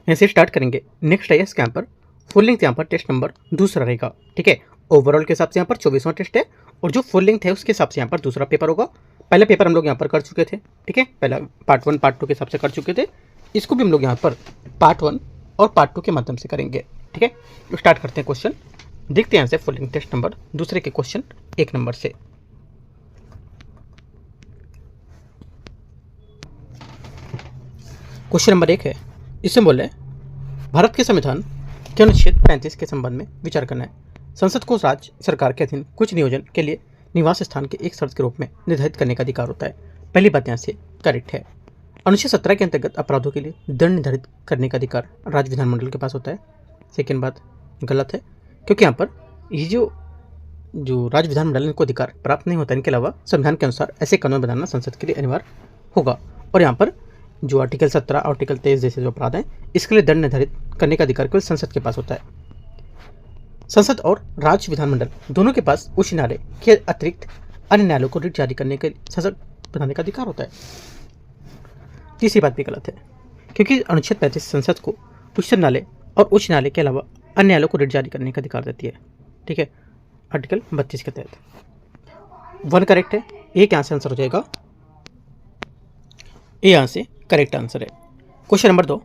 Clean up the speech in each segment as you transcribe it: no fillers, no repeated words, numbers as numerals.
यहाँ से स्टार्ट करेंगे। नेक्स्ट है इसके यहाँ पर फुल लेंथ, यहाँ पर टेस्ट नंबर दूसरा रहेगा। ठीक है, ओवरऑल के हिसाब से यहाँ पर 24वां टेस्ट है और जो फुल लेंथ है उसके हिसाब से यहाँ पर दूसरा पेपर होगा। पहले पेपर हम लोग यहाँ पर कर चुके थे। ठीक है, पहला पार्ट 1 पार्ट 2 के हिसाब से कर चुके थे। इसको भी हम लोग यहाँ पर पार्ट 1 और पार्ट 2 के माध्यम से करेंगे। ठीक है, तो स्टार्ट करते हैं क्वेश्चन। देखते हैं यहाँ से फुल लेंथ टेस्ट नंबर दूसरे के क्वेश्चन 1 नंबर से। क्वेश्चन नंबर 1 है, इसमें बोले भारत के संविधान के अनुच्छेद 35 के संबंध में विचार करना है। संसद को राज्य सरकार के अधीन कुछ नियोजन के लिए निवास स्थान के एक शर्त के रूप में निर्धारित करने का अधिकार होता है। पहली बात यहाँ से करेक्ट है। अनुच्छेद 17 के अंतर्गत अपराधों के लिए दंड निर्धारित करने का अधिकार राज्य विधानमंडल के पास होता है। सेकेंड बात गलत है, क्योंकि यहाँ पर ये जो राज्य विधानमंडल को अधिकार प्राप्त नहीं होता, इनके अलावा संविधान के अनुसार ऐसे कानून बनाना संसद के लिए अनिवार्य होगा। और यहाँ पर जो आर्टिकल 17 आर्टिकल 23 जैसे जो अपराध हैं इसके लिए दंड निर्धारित करने का अधिकार केवल संसद के पास होता है। संसद और राज्य विधानमंडल दोनों के पास उच्च न्यायालय के अतिरिक्त अन्य न्यायालयों को रिट जारी करने के लिए संसद बनाने का अधिकार होता है। तीसरी बात भी गलत है, क्योंकि अनुच्छेद 35 संसद को उच्चतम न्यायालय और उच्च न्यायालय के अलावा अन्य न्यायालयों को रिट जारी करने का अधिकार देती है। ठीक है, आर्टिकल 32 के तहत 1 करेक्ट है। एक यहाँ से आंसर हो जाएगा, ये यहाँ से करेक्ट आंसर है। क्वेश्चन नंबर 2,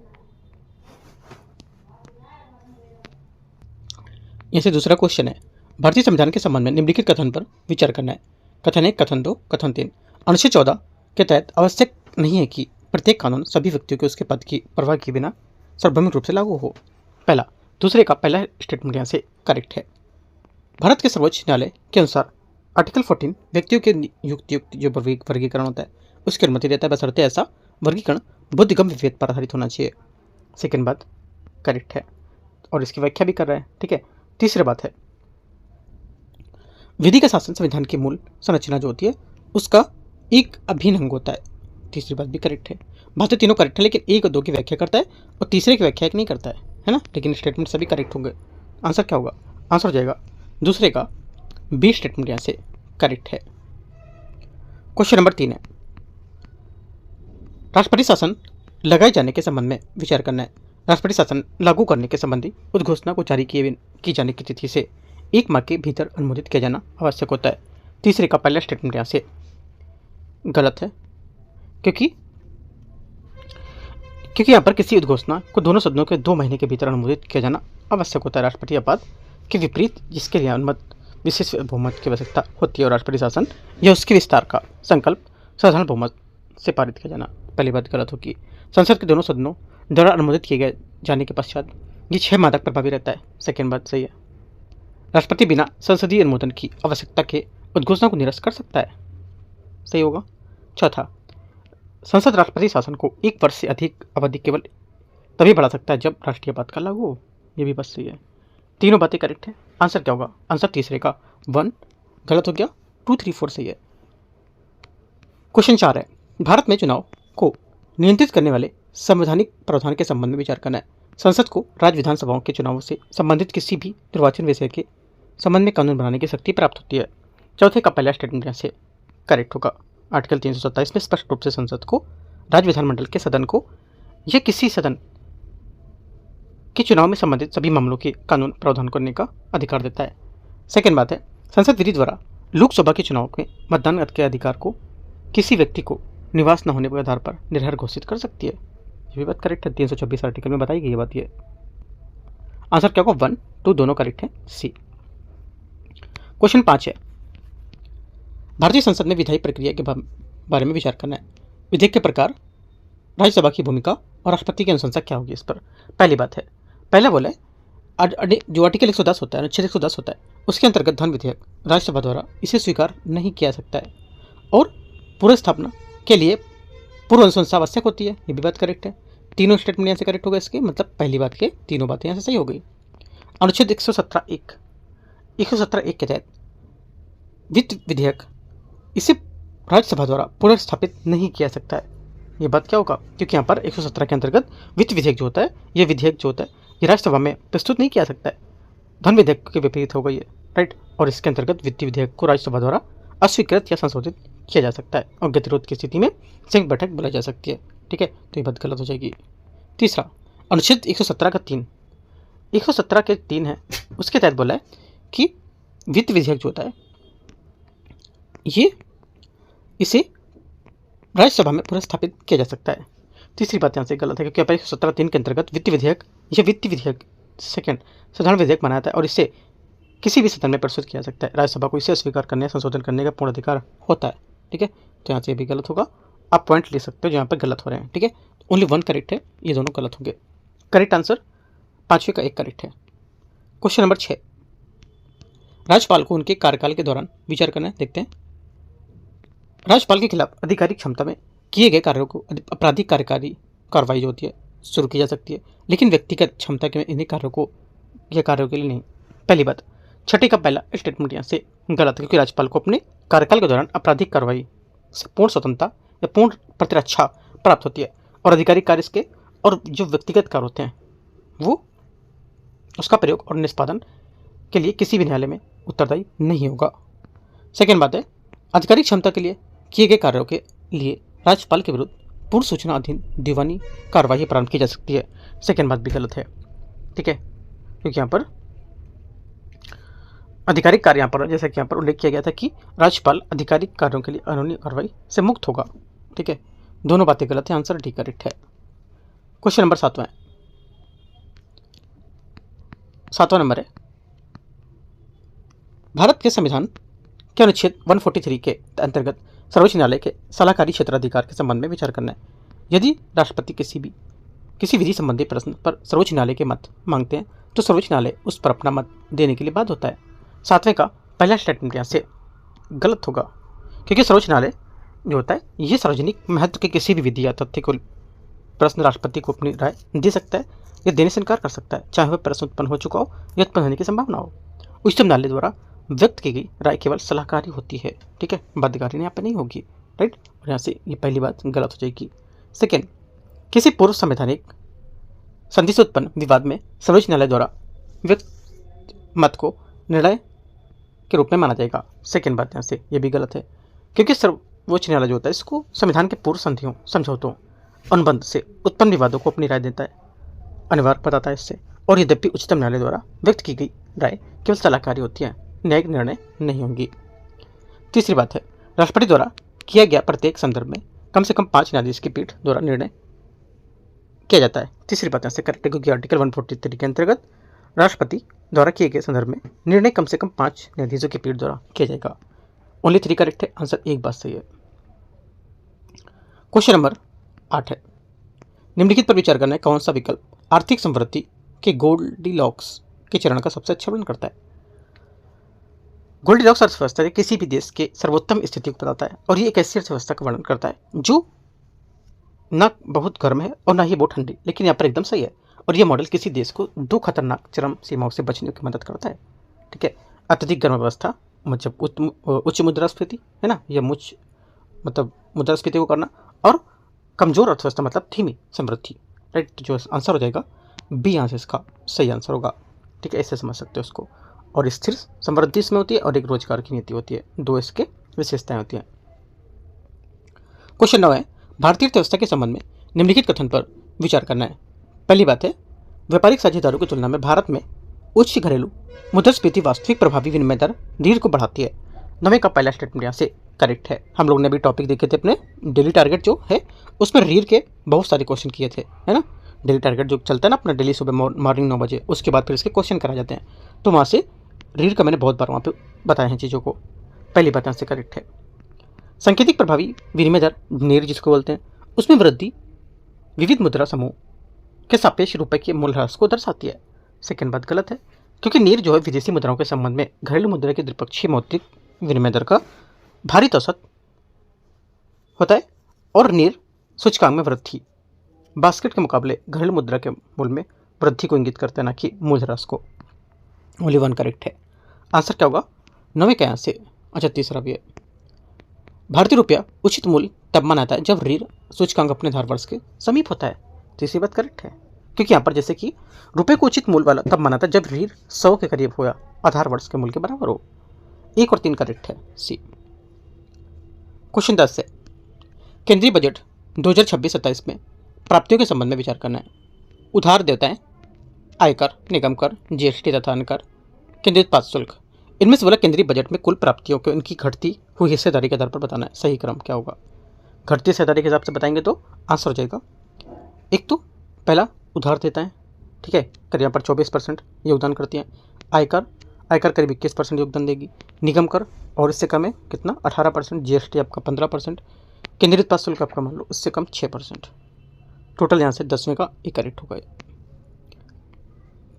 यहाँ से दूसरा क्वेश्चन है, भारतीय संविधान के संबंध में निम्नलिखित कथन पर विचार करना है। कथन 1, कथन 2, कथन 3। अनुच्छेद 14 के तहत आवश्यक नहीं है कि प्रत्येक कानून सभी व्यक्तियों के उसके पद की परवाह किए बिना सार्वभौमिक रूप से लागू हो। पहला, दूसरे का पहला स्टेटमेंट यहाँ से करेक्ट है। भारत के सर्वोच्च न्यायालय के अनुसार आर्टिकल 14 व्यक्तियों के युक्त जो वर्गीकरण होता है उसकी अनुमति देता है, बशर्ते ऐसा वर्गीकरण बुद्धिगम विवेक पर आधारित होना चाहिए। सेकेंड बात करेक्ट है और इसकी व्याख्या भी कर रहा है। ठीक है, तीसरी बात है, विधि का शासन संविधान की मूल संरचना जो होती है उसका एक अभिन्न अंग होता है। तीसरी बात भी करेक्ट है। बातें तीनों करेक्ट है, लेकिन 1 और 2 की व्याख्या करता है और तीसरे की व्याख्या एक नहीं करता है ना। लेकिन स्टेटमेंट सभी करेक्ट होंगे। आंसर क्या होगा? आंसर हो जाएगा दूसरे का बी स्टेटमेंट यहाँ से करेक्ट है। क्वेश्चन नंबर 3 है, राष्ट्रपति शासन लगाए जाने के संबंध में विचार करना है। राष्ट्रपति शासन लागू करने के संबंधी उद्घोषणा को जारी की जाने की तिथि से 1 माह के भीतर अनुमोदित किया जाना आवश्यक होता है। तीसरे का पहला स्टेटमेंट यहाँ से गलत है, क्योंकि यहाँ पर किसी उद्घोषणा को दोनों सदनों के 2 महीने के भीतर अनुमोदित किया जाना आवश्यक होता है। राष्ट्रपति अपवाद के विपरीत जिसके लिए अनुमत विशेष बहुमत की आवश्यकता होती है और राष्ट्रपति शासन या उसके विस्तार का संकल्प साधारण बहुमत से पारित किया जाना। पहली बात गलत होगी। संसद के दोनों सदनों द्वारा अनुमोदित किए गए जाने के पश्चात ये 6 माह तक प्रभावी रहता है। सेकेंड बात सही है। राष्ट्रपति बिना संसदीय अनुमोदन की आवश्यकता के उद्घोषणा को निरस्त कर सकता है, सही होगा। चौथा, संसद राष्ट्रपति शासन को 1 वर्ष से अधिक अवधि केवल तभी बढ़ा सकता है जब राष्ट्रीय आपातकाल लागू हो, ये भी बस सही है। तीनों बातें करेक्ट है। आंसर क्या होगा? आंसर तीसरे का 1 गलत हो गया, 2, 3, 4 सही है। क्वेश्चन 4 है, भारत में चुनाव को नियंत्रित करने वाले संवैधानिक प्रावधान के संबंध में विचार करना है। संसद को राज्य विधानसभाओं के चुनावों से संबंधित किसी भी निर्वाचन विषय के संबंध में कानून बनाने की शक्ति प्राप्त होती है। चौथे का पहला स्टेटमेंट यहाँ से करेक्ट होगा। आर्टिकल 327 में स्पष्ट रूप से संसद को राज्य विधानमंडल के सदन को या किसी सदन के चुनाव में संबंधित सभी मामलों के कानून प्रावधान करने का अधिकार देता है। सेकेंड बात है, संसद विधि द्वारा लोकसभा के चुनाव में मतदान के अधिकार को किसी व्यक्ति को निवास न होने के आधार पर निर्भर घोषित कर सकती है। ये भी बात करेक्ट है, 326 आर्टिकल में बताई गई ये बात। ये आंसर क्या होगा? 1, 2 दोनों करेक्ट है, सी। क्वेश्चन 5 है, भारतीय संसद में विधायी प्रक्रिया के बारे में विचार करना है। विधेयक के प्रकार, राज्यसभा की भूमिका और राष्ट्रपति की अनुशंसा क्या होगी इस पर। पहली बात है, पहला बोला जो आर्टिकल 110 होता है, अनुच्छेद 110 होता है, उसके अंतर्गत धन विधेयक राज्यसभा द्वारा इसे स्वीकार नहीं किया सकता है और पूर्व स्थापना के लिए पूर्व अनुशंसा आवश्यक होती है। ये भी बात करेक्ट है। तीनों स्टेटमेंट यहाँ से करेक्ट होगा इसके, मतलब पहली बात के तीनों बातें यहाँ से सही हो गई। अनुच्छेद 117(1) के तहत वित्त विधेयक इसे राज्यसभा द्वारा पुनर्स्थापित नहीं किया सकता है। ये बात क्या होगा? क्योंकि यहाँ पर 117 के अंतर्गत वित्त विधेयक जो होता है, ये विधेयक जो होता है ये राज्यसभा में प्रस्तुत नहीं किया सकता है। धन विधेयक के विपरीत होगा ये, राइट। और इसके अंतर्गत वित्तीय विधेयक को राज्यसभा द्वारा अस्वीकृत या संशोधित किया जा सकता है और गतिरोध की स्थिति में संयुक्त बैठक बुलाई जा सकती है। ठीक है, तो ये बात गलत हो जाएगी। तीसरा, अनुच्छेद 117 का 3, 117 के 3 है, उसके तहत बोला है कि वित्त विधेयक जो होता है ये इसे राज्यसभा में पुनर्स्थापित किया जा सकता है। तीसरी बात यहाँ से गलत है, क्योंकि यहाँ पर 117(3) के अंतर्गत वित्त विधेयक, यह वित्त विधेयक सेकंड साधारण विधेयक बनाया था और इसे किसी भी सदन में प्रस्तुत किया जा सकता है। राज्यसभा को इसे स्वीकार करने या संशोधन करने का पूर्ण अधिकार होता है। ठीक है, तो यहाँ से भी गलत होगा। आप पॉइंट ले सकते हो जहाँ पर गलत हो रहे हैं। ठीक है, ओनली 1 करेक्ट है, ये दोनों गलत होंगे। करेक्ट आंसर 5वें का 1 करेक्ट है। क्वेश्चन नंबर 6, राज्यपाल को उनके कार्यकाल के दौरान विचार करना है। देखते हैं, राज्यपाल के खिलाफ आधिकारिक क्षमता में किए गए कार्यों को आपराधिक कार्यकारी कार्रवाई जो होती है शुरू की जा सकती है, लेकिन व्यक्तिगत क्षमता के इन्हीं कार्यों के लिए नहीं। पहली बात, 6 का पहला स्टेटमेंट यहाँ से गलत है, क्योंकि राज्यपाल को अपने कार्यकाल के दौरान आपराधिक कार्रवाई से पूर्ण स्वतंत्रता या पूर्ण प्रतिरक्षा प्राप्त होती है और आधिकारिक कार्य इसके और जो व्यक्तिगत कार्य होते हैं वो उसका प्रयोग और निष्पादन के लिए किसी भी न्यायालय में उत्तरदायी नहीं होगा। सेकेंड बात है, आधिकारिक क्षमता के लिए किए गए कार्यों के लिए राज्यपाल के विरुद्ध पूर्व सूचना अधीन दीवानी कार्रवाई प्रारंभ की जा सकती है। सेकेंड बात भी गलत है। ठीक है, क्योंकि यहाँ पर आधिकारिक कार्य, यहाँ पर जैसा कि यहाँ पर उल्लेख किया गया था कि राज्यपाल आधिकारिक कार्यों के लिए कानूनी कार्रवाई से मुक्त होगा। ठीक है, दोनों बातें गलत है, आंसर डी करेक्ट है। क्वेश्चन नंबर 7वां नंबर है, भारत के संविधान के अनुच्छेद 143 के अंतर्गत सर्वोच्च न्यायालय के सलाहकारी क्षेत्राधिकार के संबंध में विचार करना है। यदि राष्ट्रपति किसी विधि संबंधी प्रश्न पर सर्वोच्च न्यायालय के मत मांगते हैं तो सर्वोच्च न्यायालय उस पर अपना मत देने के लिए बाध्य होता है। 7वें का पहला स्टेटमेंट यहाँ से गलत होगा, क्योंकि सर्वोच्च न्यायालय जो होता है ये सार्वजनिक महत्व के किसी भी विधि या तथ्य को प्रश्न राष्ट्रपति को अपनी राय दे सकता है या देने से इनकार कर सकता है, चाहे वह प्रश्न उत्पन्न हो चुका हो या उत्पन्न होने की संभावना हो। उच्चतम न्यायालय द्वारा व्यक्त की गई राय केवल सलाहकारी होती है। ठीक है, बाध्यकारी यहाँ पर नहीं होगी। राइट, और यहाँ से ये पहली बात गलत हो जाएगी। सेकेंड, किसी पूर्व संवैधानिक संधि से उत्पन्न विवाद में सर्वोच्च न्यायालय द्वारा व्यक्त मत को निर्णय के रूप में माना जाएगा। सेकेंड बात यहाँ से ये भी गलत है, क्योंकि सर्वोच्च न्यायालय जो होता है इसको संविधान के पूर्व संधियों, समझौतों, अनुबंध से उत्पन्न विवादों को अपनी राय देता है, अनिवार्य बताता है इससे। और यद्यपि उच्चतम न्यायालय द्वारा व्यक्त की गई राय केवल सलाहकारी होती है, न्यायिक निर्णय नहीं होंगी। तीसरी बात है, राष्ट्रपति द्वारा किया गया प्रत्येक संदर्भ में कम से कम 5 न्यायाधीश की पीठ द्वारा निर्णय किया जाता है। तीसरी बात यहाँ से करेक्ट है, क्योंकि आर्टिकल 143 के अंतर्गत राष्ट्रपति द्वारा किए गए संदर्भ में निर्णय कम से कम 5 न्यायाधीशों की पीठ द्वारा किया जाएगा। ओनली 3 करेक्ट है, आंसर एक बात सही है। क्वेश्चन नंबर 8 है, निम्नलिखित पर विचार करना है, कौन सा विकल्प आर्थिक समृद्धि के गोल्डीलॉक्स के चरण का सबसे अच्छा वर्णन करता है। गोल्डीलॉक्स अर्थव्यवस्था किसी भी देश के सर्वोत्तम स्थिति को बताता है और ये एक ऐसी अर्थव्यवस्था का वर्णन करता है जो न बहुत गर्म है और ना ही बहुत ठंडी, लेकिन यहाँ पर एकदम सही है। और यह मॉडल किसी देश को 2 खतरनाक चरम सीमाओं से बचने की मदद करता है। ठीक है, अत्यधिक गर्म अवस्था मतलब उच्च मुद्रास्फीति है ना, यह मतलब मुद्रास्फीति को करना, और कमजोर अर्थव्यवस्था मतलब धीमी समृद्धि। राइट, जो आंसर हो जाएगा बी, यहाँ से इसका सही आंसर होगा। ठीक है, ऐसे समझ सकते हो इसको। और स्थिर समृद्धि इसमें होती है और एक रोजगार की नीति होती है, 2 इसके विशेषताएं होती हैं। क्वेश्चन 9 है, भारतीय अर्थव्यवस्था के संबंध में निम्नलिखित कथन पर विचार करना है। पहली बात है, व्यापारिक साझेदारों की तुलना में भारत में उच्च घरेलू मुद्रास्फीति वास्तविक प्रभावी विनिमय दर ऋण को बढ़ाती है। 9वें का पहला स्टेटमेंट यहाँ से करेक्ट है। हम लोग ने अभी टॉपिक देखे थे अपने डेली टारगेट जो है उसमें रीढ़ के बहुत सारे क्वेश्चन किए थे, है ना। डेली टारगेट जो चलता है ना अपना डेली सुबह मॉर्निंग 9 बजे, उसके बाद फिर इसके क्वेश्चन कराए जाते हैं, तो वहाँ से रीढ़ का मैंने बहुत बार वहाँ पे बताए हैं चीज़ों को। पहली बात यहाँ से करेक्ट है। सांकेतिक प्रभावी विनिमय दर नीर जिसको बोलते हैं, उसमें वृद्धि विविध मुद्रा समूह के सापेक्ष रुपए के मूल्यह्रास को दर्शाती है। सेकेंड बात गलत है, क्योंकि नीर जो है विदेशी मुद्राओं के संबंध में घरेलू मुद्रा के द्विपक्षीय मौद्रिक विनिमय दर का भारित औसत होता है, और नीर सूचकांक में वृद्धि बास्केट के मुकाबले घरेलू मुद्रा के मूल्य में वृद्धि को इंगित करते हैं, ना कि मूल्यह्रास को। ओनली 1 करेक्ट है। आंसर क्या होगा 9वें का यहाँ से। अच्छा, तीसरा भी है, भारतीय रुपया उचित मूल्य तब मनाता है जब ऋण सूचकांक अपने आधार वर्ष के समीप होता है। तीसरी बात करेक्ट है, क्योंकि यहाँ पर जैसे कि रुपये को उचित मूल्य वाला तब मनाता है जब ऋण 100 के करीब हो या आधार वर्ष के मूल्य के बराबर हो। 1 और 3 करेक्ट है, सी। क्वेश्चन 10 है, केंद्रीय बजट 2026-27 में प्राप्तियों के संबंध में विचार करना है। उधार देयताएं, आयकर, निगम कर, जीएसटी तथा अन्य कर, केंद्रीय उत्पाद शुल्क। इनमें से बोला केंद्रीय बजट में कुल प्राप्तियों को इनकी घटती हुई हिस्सेदारी के आधार पर बताना है। सही क्रम क्या होगा? घटती हिस्सेदारी के हिसाब से बताएंगे तो आंसर हो जाएगा। एक तो पहला उधार देता है, ठीक है, कर यहाँ पर 24% योगदान करती है। आयकर करीब 21% योगदान देगी। निगम कर और इससे कम है कितना, 18%। जीएसटी आपका 15%। केंद्रीय उत्पाद शुल्क आपका मान लो इससे कम 6%। टोटल यहाँ से 10वें का एक करेक्ट होगा।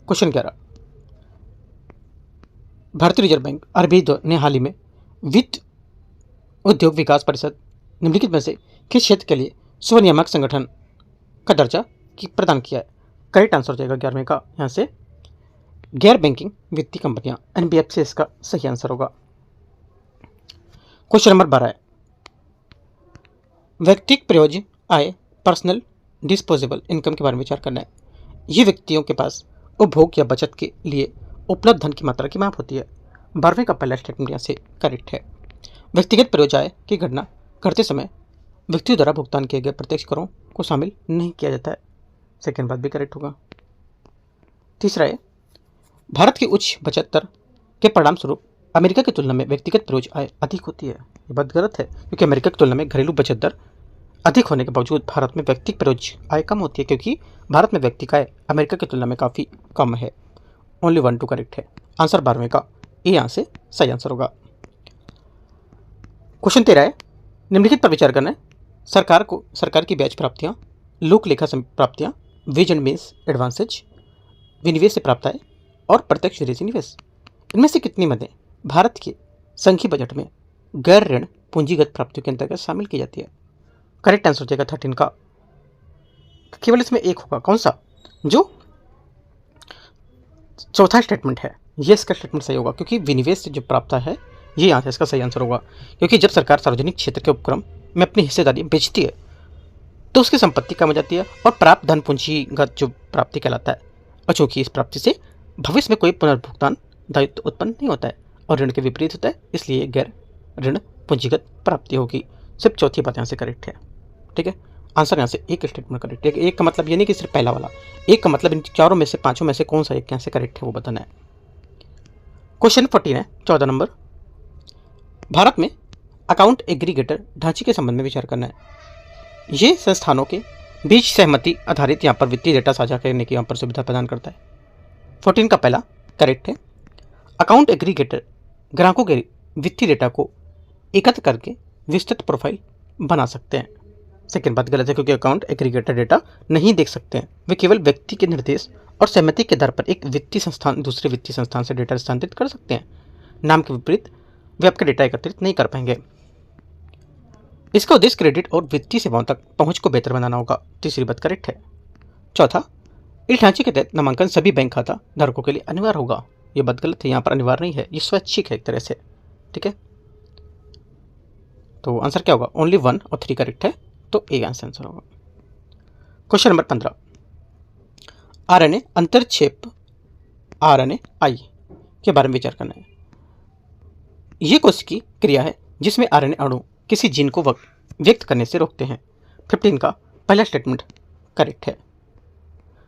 क्वेश्चन 11, भारतीय रिजर्व बैंक आरबीआई ने हाल ही में वित्त उद्योग विकास परिषद निम्नलिखित में से किस क्षेत्र के लिए स्वनियामक संगठन का दर्जा प्रदान किया है? करेक्ट आंसर हो जाएगा 11वें का यहाँ से गैर बैंकिंग वित्तीय कंपनियां, एनबीएफसी इसका सही आंसर होगा। क्वेश्चन नंबर 12 है, व्यक्तिगत प्रयोज्य आय, पर्सनल डिस्पोजेबल इनकम के बारे में विचार करना है। ये व्यक्तियों के पास उपभोग या बचत के लिए उपलब्ध धन की मात्रा की माप होती है। 12वें का पहला स्टेटमेंट यहाँ से करेक्ट है। व्यक्तिगत प्रयोज्य आय की गणना करते समय व्यक्तियों द्वारा भुगतान किए गए प्रत्यक्ष करों को शामिल नहीं किया जाता है। सेकेंड बात भी करेक्ट होगा। तीसरा है, भारत की उच्च बचत दर के परिणाम स्वरूप अमेरिका की तुलना में व्यक्तिगत प्रयोज्य आय अधिक होती है। ये बात गलत है, क्योंकि अमेरिका की तुलना में घरेलू बचत दर अधिक होने के बावजूद भारत में व्यक्तिगत प्रयोज्य आय कम होती है, क्योंकि भारत में व्यक्तिगत आय अमेरिका की तुलना में काफ़ी कम है। ओनली 1 2 करेक्ट है। आंसर 12वें का ए यहाँ से सही आंसर होगा। क्वेश्चन 13 है, निम्नलिखित पर विचार करना है। सरकार की ब्याज प्राप्तियाँ, लोक लेखा प्राप्तियाँ, वेज एंड मीन्स एडवांसेज, विनिवेश से प्राप्त आय और प्रत्यक्ष विदेशी निवेश, इनमें से कितनी मदें भारत के संघीय बजट में गैर ऋण पूंजीगत प्राप्तियों के अंतर्गत शामिल की जाती है? करेक्ट आंसर हो जाएगा 13 का। केवल इसमें एक होगा, कौन सा? जो चौथा स्टेटमेंट है, ये इसका स्टेटमेंट सही होगा, क्योंकि विनिवेश से जो प्राप्त है ये यहाँ से इसका सही आंसर होगा। क्योंकि जब सरकार सार्वजनिक क्षेत्र के उपक्रम में अपनी हिस्सेदारी बेचती है तो उसकी संपत्ति कम हो जाती है और प्राप्त धन पूंजीगत जो प्राप्ति कहलाता है। और चूंकि इस प्राप्ति से भविष्य में कोई पुनर्भुगतान दायित्व उत्पन्न नहीं होता है और ऋण के विपरीत होता है, इसलिए गैर ऋण पूंजीगत प्राप्ति होगी। सिर्फ चौथी बात यहाँ से करेक्ट है, ठीक है। आंसर यहाँ से एक स्टेटमेंट करेक्ट है। एक का मतलब ये नहीं कि सिर्फ पहला वाला, एक का मतलब इन चारों में से, पांचों में से कौन सा एक यहाँ से करेक्ट है वो बताना है। क्वेश्चन 14 है, 14 नंबर, भारत में अकाउंट एग्रीगेटर ढांचे के संबंध में विचार करना है। ये संस्थानों के बीच सहमति आधारित यहाँ पर वित्तीय डेटा साझा करने की यहाँ पर सुविधा प्रदान करता है। 14 का पहला करेक्ट है। अकाउंट एग्रीगेटर ग्राहकों के वित्तीय डेटा को एकत्र करके विस्तृत प्रोफाइल बना सकते हैं। सेकेंड बात गलत है, क्योंकि अकाउंट एग्रीगेटर डेटा नहीं देख सकते हैं, वे केवल व्यक्ति के निर्देश और सहमति के आधार पर एक वित्तीय संस्थान दूसरे वित्तीय संस्थान से डेटा स्थानांतरित कर सकते हैं। नाम के विपरीत वे आपका डेटा एकत्रित नहीं कर पाएंगे। इसका उद्देश्य क्रेडिट और वित्तीय सेवाओं तक पहुंच को बेहतर बनाना होगा। तीसरी बात करेक्ट है। चौथा, इस ढांचे के तहत नामांकन सभी बैंक खाता धारकों के लिए अनिवार्य होगा। यह बात गलत है, यहाँ पर अनिवार्य नहीं है, ये स्वैच्छिक है एक तरह से, ठीक है। तो आंसर क्या होगा? ओनली 1 और 3 करेक्ट है, तो ए आंसर होगा। क्वेश्चन नंबर 15, आरएनए अंतरक्षेप आरएनए के बारे में विचार करना है। यह कोशिकीय क्रिया है जिसमें आरएनए अणु किसी जीन को व्यक्त करने से रोकते हैं। 15 का पहला स्टेटमेंट करेक्ट है।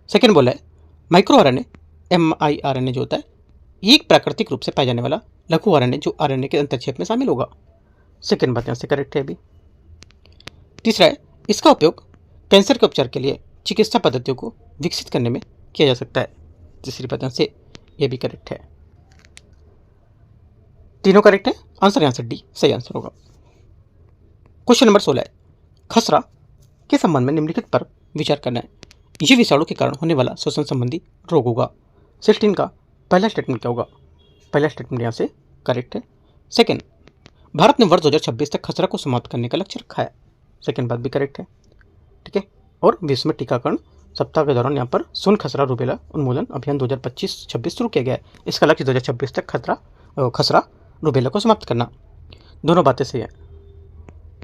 सेकेंड बोला है, माइक्रो आरएनए mRNA जो होता है ये एक प्राकृतिक रूप से पाया जाने वाला लघु आरएनए जो आरएनए के अंतरक्षेप में शामिल होगा। सेकेंड बात यहाँ से करेक्ट है अभी। तीसरा है, इसका उपयोग कैंसर के उपचार के लिए चिकित्सा पद्धतियों को विकसित करने में किया जा सकता है। तीसरी बात यहाँ से ये भी करेक्ट है। तीनों करेक्ट है, आंसर यहाँ से डी सही आंसर होगा। क्वेश्चन नंबर 16 है, खसरा के संबंध में निम्नलिखित पर विचार करना है। ये विषाणु के कारण होने वाला श्वसन संबंधी रोग होगा। 16 का पहला स्टेटमेंट क्या होगा? पहला स्टेटमेंट यहाँ से करेक्ट है। सेकेंड, भारत ने वर्ष 2026 तक खसरा को समाप्त करने का लक्ष्य रखा है। सेकेंड बात भी करेक्ट है, ठीक है। और विश्व में टीकाकरण सप्ताह के दौरान यहाँ पर सुन खसरा रूबेला उन्मूलन अभियान 2025-26 शुरू किया गया है। इसका लक्ष्य 2026 तक खसरा रूबेला को समाप्त करना। दोनों बातें सही है।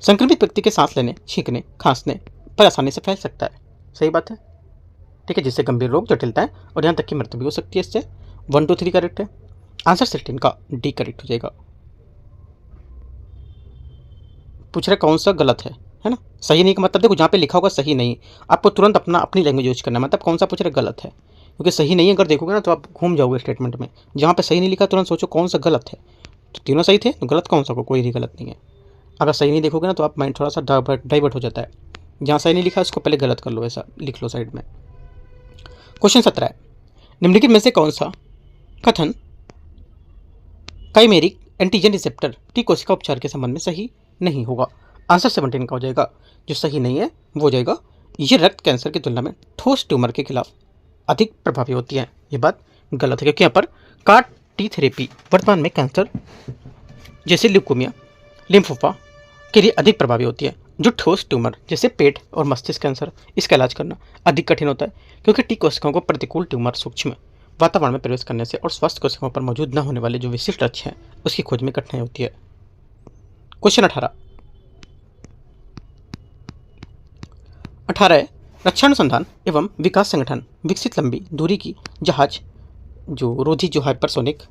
संक्रमित व्यक्ति के सांस लेने, छींकने, खांसने पर आसानी से फैल सकता है, सही बात है, ठीक है, जिससे गंभीर रोग, जटिलताएं और यहाँ तक की मृत्यु भी हो सकती है इससे। 1 2 3 करेक्ट है, आंसर 16 का डी करेक्ट हो जाएगा। पूछ रहे कौन सा गलत है, है ना। सही नहीं का मतलब देखो, जहाँ पे लिखा होगा सही नहीं, आपको तुरंत अपनी लैंग्वेज यूज करना है, मतलब कौन सा पूछ रहे गलत है, क्योंकि सही नहीं अगर देखोगे ना तो आप घूम जाओगे स्टेटमेंट में। जहाँ पे सही नहीं लिखा तुरंत सोचो कौन सा गलत है, तो तीनों सही थे तो गलत कौन सा, कोई भी गलत नहीं है। अगर सही नहीं देखोगे ना तो आप माइंड थोड़ा सा डाइवर्ट हो जाता है। जहाँ सही नहीं लिखा उसको पहले गलत कर लो, ऐसा लिख लो साइड में। क्वेश्चन 17 है, निम्नलिखित में से कौन सा कथन काइमेरिक एंटीजन रिसेप्टर टी कोशिका उपचार के संबंध में सही नहीं होगा। आंसर 17 का हो जाएगा, जो सही नहीं है वो हो जाएगा, ये रक्त कैंसर की तुलना में ठोस ट्यूमर के खिलाफ अधिक प्रभावी होती है। ये बात गलत है, क्योंकि यहाँ पर कार टी थेरेपी वर्तमान में कैंसर जैसे ल्यूकोमिया, लिम्फोमा के लिए अधिक प्रभावी होती है। जो ठोस ट्यूमर जैसे पेट और मस्तिष्क कैंसर, इसका इलाज करना अधिक कठिन होता है, क्योंकि टी कोशिकाओं को प्रतिकूल ट्यूमर सूक्ष्म वातावरण में प्रवेश करने से और स्वस्थ कोशिकाओं पर मौजूद न होने वाले जो विशिष्ट लक्ष्य हैं उसकी खोज में कठिनाई होती है। क्वेश्चन 18 है, रक्षा अनुसंधान एवं विकास संगठन विकसित लंबी दूरी की जहाज जो रोधी जो हाइपरसोनिक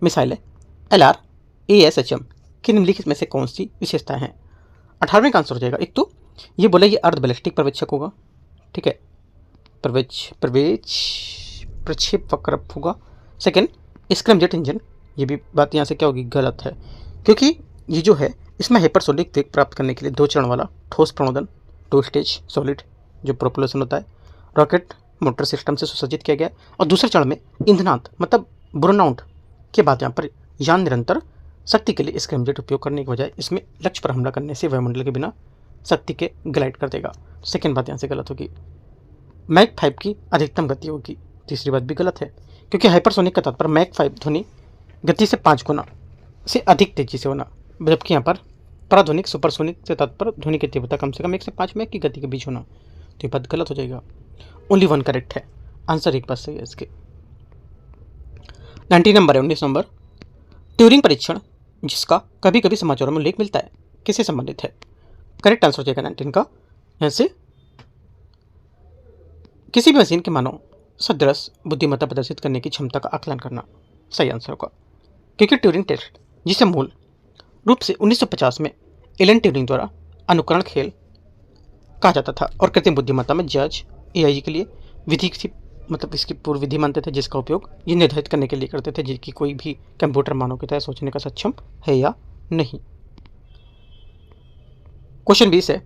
मिसाइल है LRASHM की निम्नलिखित में से कौन सी विशेषताएं हैं। 18वें का आंसर हो जाएगा, एक तो ये बोला ये अर्ध बैलिस्टिक पर्यवेक्षक होगा, ठीक है, प्रक्षेपवक्र होगा। सेकंड, स्क्रैमजेट इंजन, ये भी बात यहाँ से क्या होगी, गलत है, क्योंकि ये जो है इसमें हाइपरसोनिक वेग प्राप्त करने के लिए 2 चरण वाला ठोस प्रणोदन 2 स्टेज सॉलिड जो प्रोपल्शन होता है रॉकेट मोटर सिस्टम से सुसज्जित किया गया, और दूसरे चरण में ईंधनांत मतलब बुरनआउट के बाद यहाँ पर यान निरंतर शक्ति के लिए स्क्रैमजेट उपयोग करने की बजाय इसमें लक्ष्य पर हमला करने से वायुमंडल के बिना शक्ति के ग्लाइड कर देगा। सेकेंड बात यहाँ से गलत होगी। मैक 5 की अधिकतम गति होगी, तीसरी बात भी गलत है, क्योंकि हाइपरसोनिक का तात्पर्य मैक 5 ध्वनि गति से 5 गुना से अधिक तेजी से होना, जबकि यहाँ पर पराध्वनिक सुपरसोनिक से तात्पर्य ध्वनि की तीव्रता कम से कम 1 से 5 मैक की गति के बीच होना, तो ये बात गलत हो जाएगा। ओनली 1 करेक्ट है, आंसर एक बात सही है इसके। 19 नंबर है, 19 नंबर, ट्यूरिंग परीक्षण जिसका कभी कभी समाचारों में उल्लेख मिलता है किससे संबंधित है। करेक्ट आंसर हो जाएगा 19 का, यहाँ से किसी भी मशीन के मानव सदृश बुद्धिमत्ता प्रदर्शित करने की क्षमता का आकलन करना सही आंसर होगा, क्योंकि ट्यूरिंग टेस्ट जिसे मूल रूप से 1950 में एलन ट्यूरिंग द्वारा अनुकरण खेल कहा जाता था और कृत्रिम बुद्धिमत्ता में जज AI के लिए विधि की मतलब इसकी पूर्व विधि मानते थे, जिसका उपयोग ये निर्धारित करने के लिए करते थे कि कोई भी कंप्यूटर मानव की तरह सोचने का सक्षम है या नहीं। क्वेश्चन 20 है,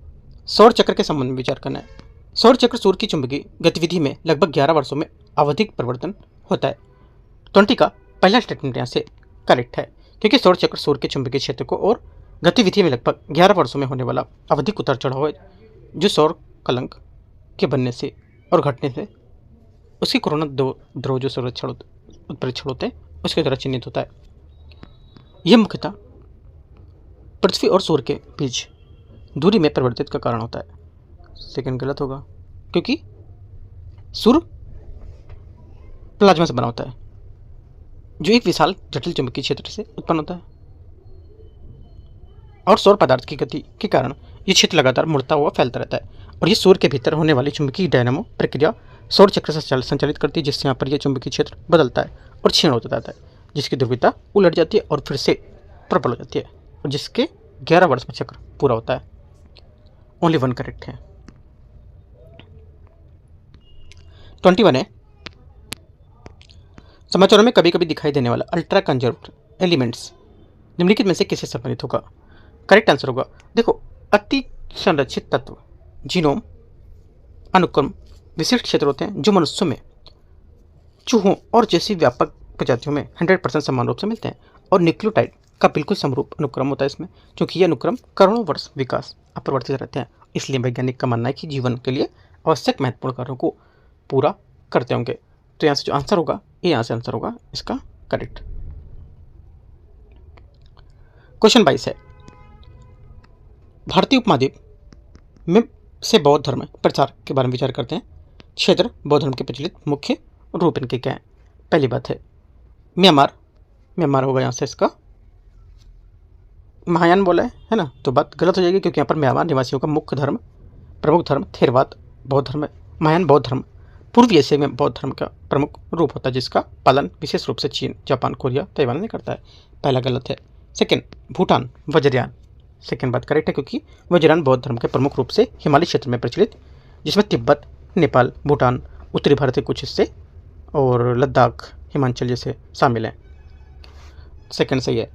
सौर चक्र के संबंध में विचार करना है। सौर चक्र सूर्य की चुंबकीय गतिविधि में लगभग 11 वर्षों में आवधिक परिवर्तन होता है। 20 का पहला स्टेटमेंट यहाँ से करेक्ट है, क्योंकि सौर चक्र सूर्य के चुंबकीय क्षेत्र को और गतिविधि में लगभग 11 वर्षों में होने वाला आवधिक उतार चढ़ाव है, जो सौर कलंक के बनने से और घटने से उसकी कोरोना ध्रुव जो संरक्षण उत्प्रेक्षण होते हैं उसके द्वारा चिन्हित होता है। यह मुख्यतः पृथ्वी और सूर्य के बीच दूरी में परिवर्तित का कारण होता है। सेकंड गलत होगा, क्योंकि सूर्य प्लाज्मा से बना होता है जो एक विशाल जटिल चुंबकीय क्षेत्र से उत्पन्न होता है, और सौर पदार्थ की गति के कारण ये क्षेत्र लगातार मुड़ता हुआ फैलता रहता है, और ये सूर्य के भीतर होने वाली चुंबकीय डायनामो प्रक्रिया सौर चक्र से संचालित करती है, जिससे यहाँ पर यह चुंबकीय क्षेत्र बदलता है और क्षीण होता जाता है, जिसकी ध्रुवीयता उलट जाती है और फिर से प्रबल हो जाती है, और जिसके 11 वर्ष में चक्र पूरा होता है। ओनली 1 करेक्ट है। 21 है, समाचारों में कभी कभी दिखाई देने वाला अल्ट्रा कंजर्व्ड एलिमेंट्स निम्नलिखित में से किससे संबंधित होगा। करेक्ट आंसर होगा, देखो अति संरक्षित तत्व जीनोम अनुक्रम विशिष्ट क्षेत्र होते हैं जो मनुष्यों में, चूहों और जैसी व्यापक प्रजातियों में 100% समान रूप से मिलते हैं, और न्यूक्लियोटाइड का बिल्कुल समरूप अनुक्रम होता है इसमें, क्योंकि यह अनुक्रम करोड़ों वर्ष विकास अपरिवर्तित रहते हैं। इसलिए वैज्ञानिक का मानना है कि जीवन के लिए आवश्यक महत्वपूर्ण कार्यों को पूरा करते होंगे। तो यहाँ से जो आंसर होगा ये यहाँ से आंसर होगा इसका करेक्ट। क्वेश्चन 22 है, भारतीय उपमहाद्वीप में से बौद्ध धर्म प्रचार के बारे में विचार करते हैं। क्षेत्र बौद्ध धर्म के प्रचलित मुख्य रूप इनके क्या है। पहली बात है म्यांमार होगा, यहाँ से इसका महायान बोला है ना, तो बात गलत हो जाएगी, क्योंकि यहाँ पर म्यांमार निवासियों का मुख्य धर्म प्रमुख धर्म थेरवाद बौद्ध धर्म है। महायान बौद्ध धर्म पूर्वी एशिया में बौद्ध धर्म का प्रमुख रूप होता है, जिसका पालन विशेष रूप से चीन, जापान, कोरिया, ताइवान ने करता है। पहला गलत है। सेकेंड, भूटान वज्रयान सेकेंड बात करेक्ट है, क्योंकि वज्रयान बौद्ध धर्म के प्रमुख रूप से हिमालय क्षेत्र में प्रचलित, जिसमें तिब्बत, नेपाल, भूटान, उत्तरी भारत के कुछ हिस्से और लद्दाख, हिमाचल जैसे शामिल हैं। सेकेंड सही है।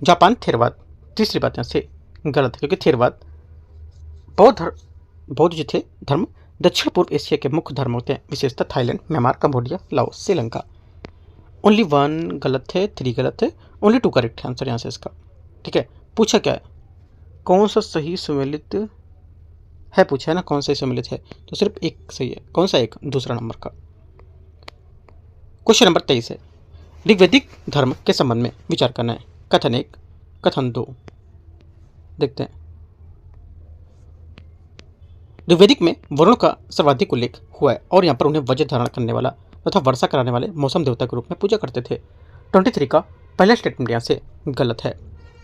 जापान थेरवाद, तीसरी बात यहाँ से गलत है, क्योंकि थेरवाद बौद्ध जो थे धर्म दक्षिण पूर्व एशिया के मुख्य धर्म होते हैं, विशेषतः Thailand, Myanmar, Cambodia, Laos, Sri Lanka. Only 1 गलत है, 3 गलत है, ओनली 2 करेक्ट है आंसर यहाँ से इसका। ठीक है, पूछा क्या है, कौन सा सही सम्मिलित है पूछा है ना, कौन सा सम्मिलित है, तो सिर्फ एक सही है। कौन सा एक, दूसरा नंबर का। क्वेश्चन नंबर 23 है, ऋग्वैदिक धर्म के संबंध में विचार करना है। कथन 1, कथन 2 देखते हैं। ऋग्वैदिक में वरुण का सर्वाधिक उल्लेख हुआ है और यहाँ पर उन्हें वज्र धारण करने वाला तथा वर्षा कराने वाले मौसम देवता के रूप में पूजा करते थे। 23 का पहला स्टेटमेंट यहाँ से गलत है,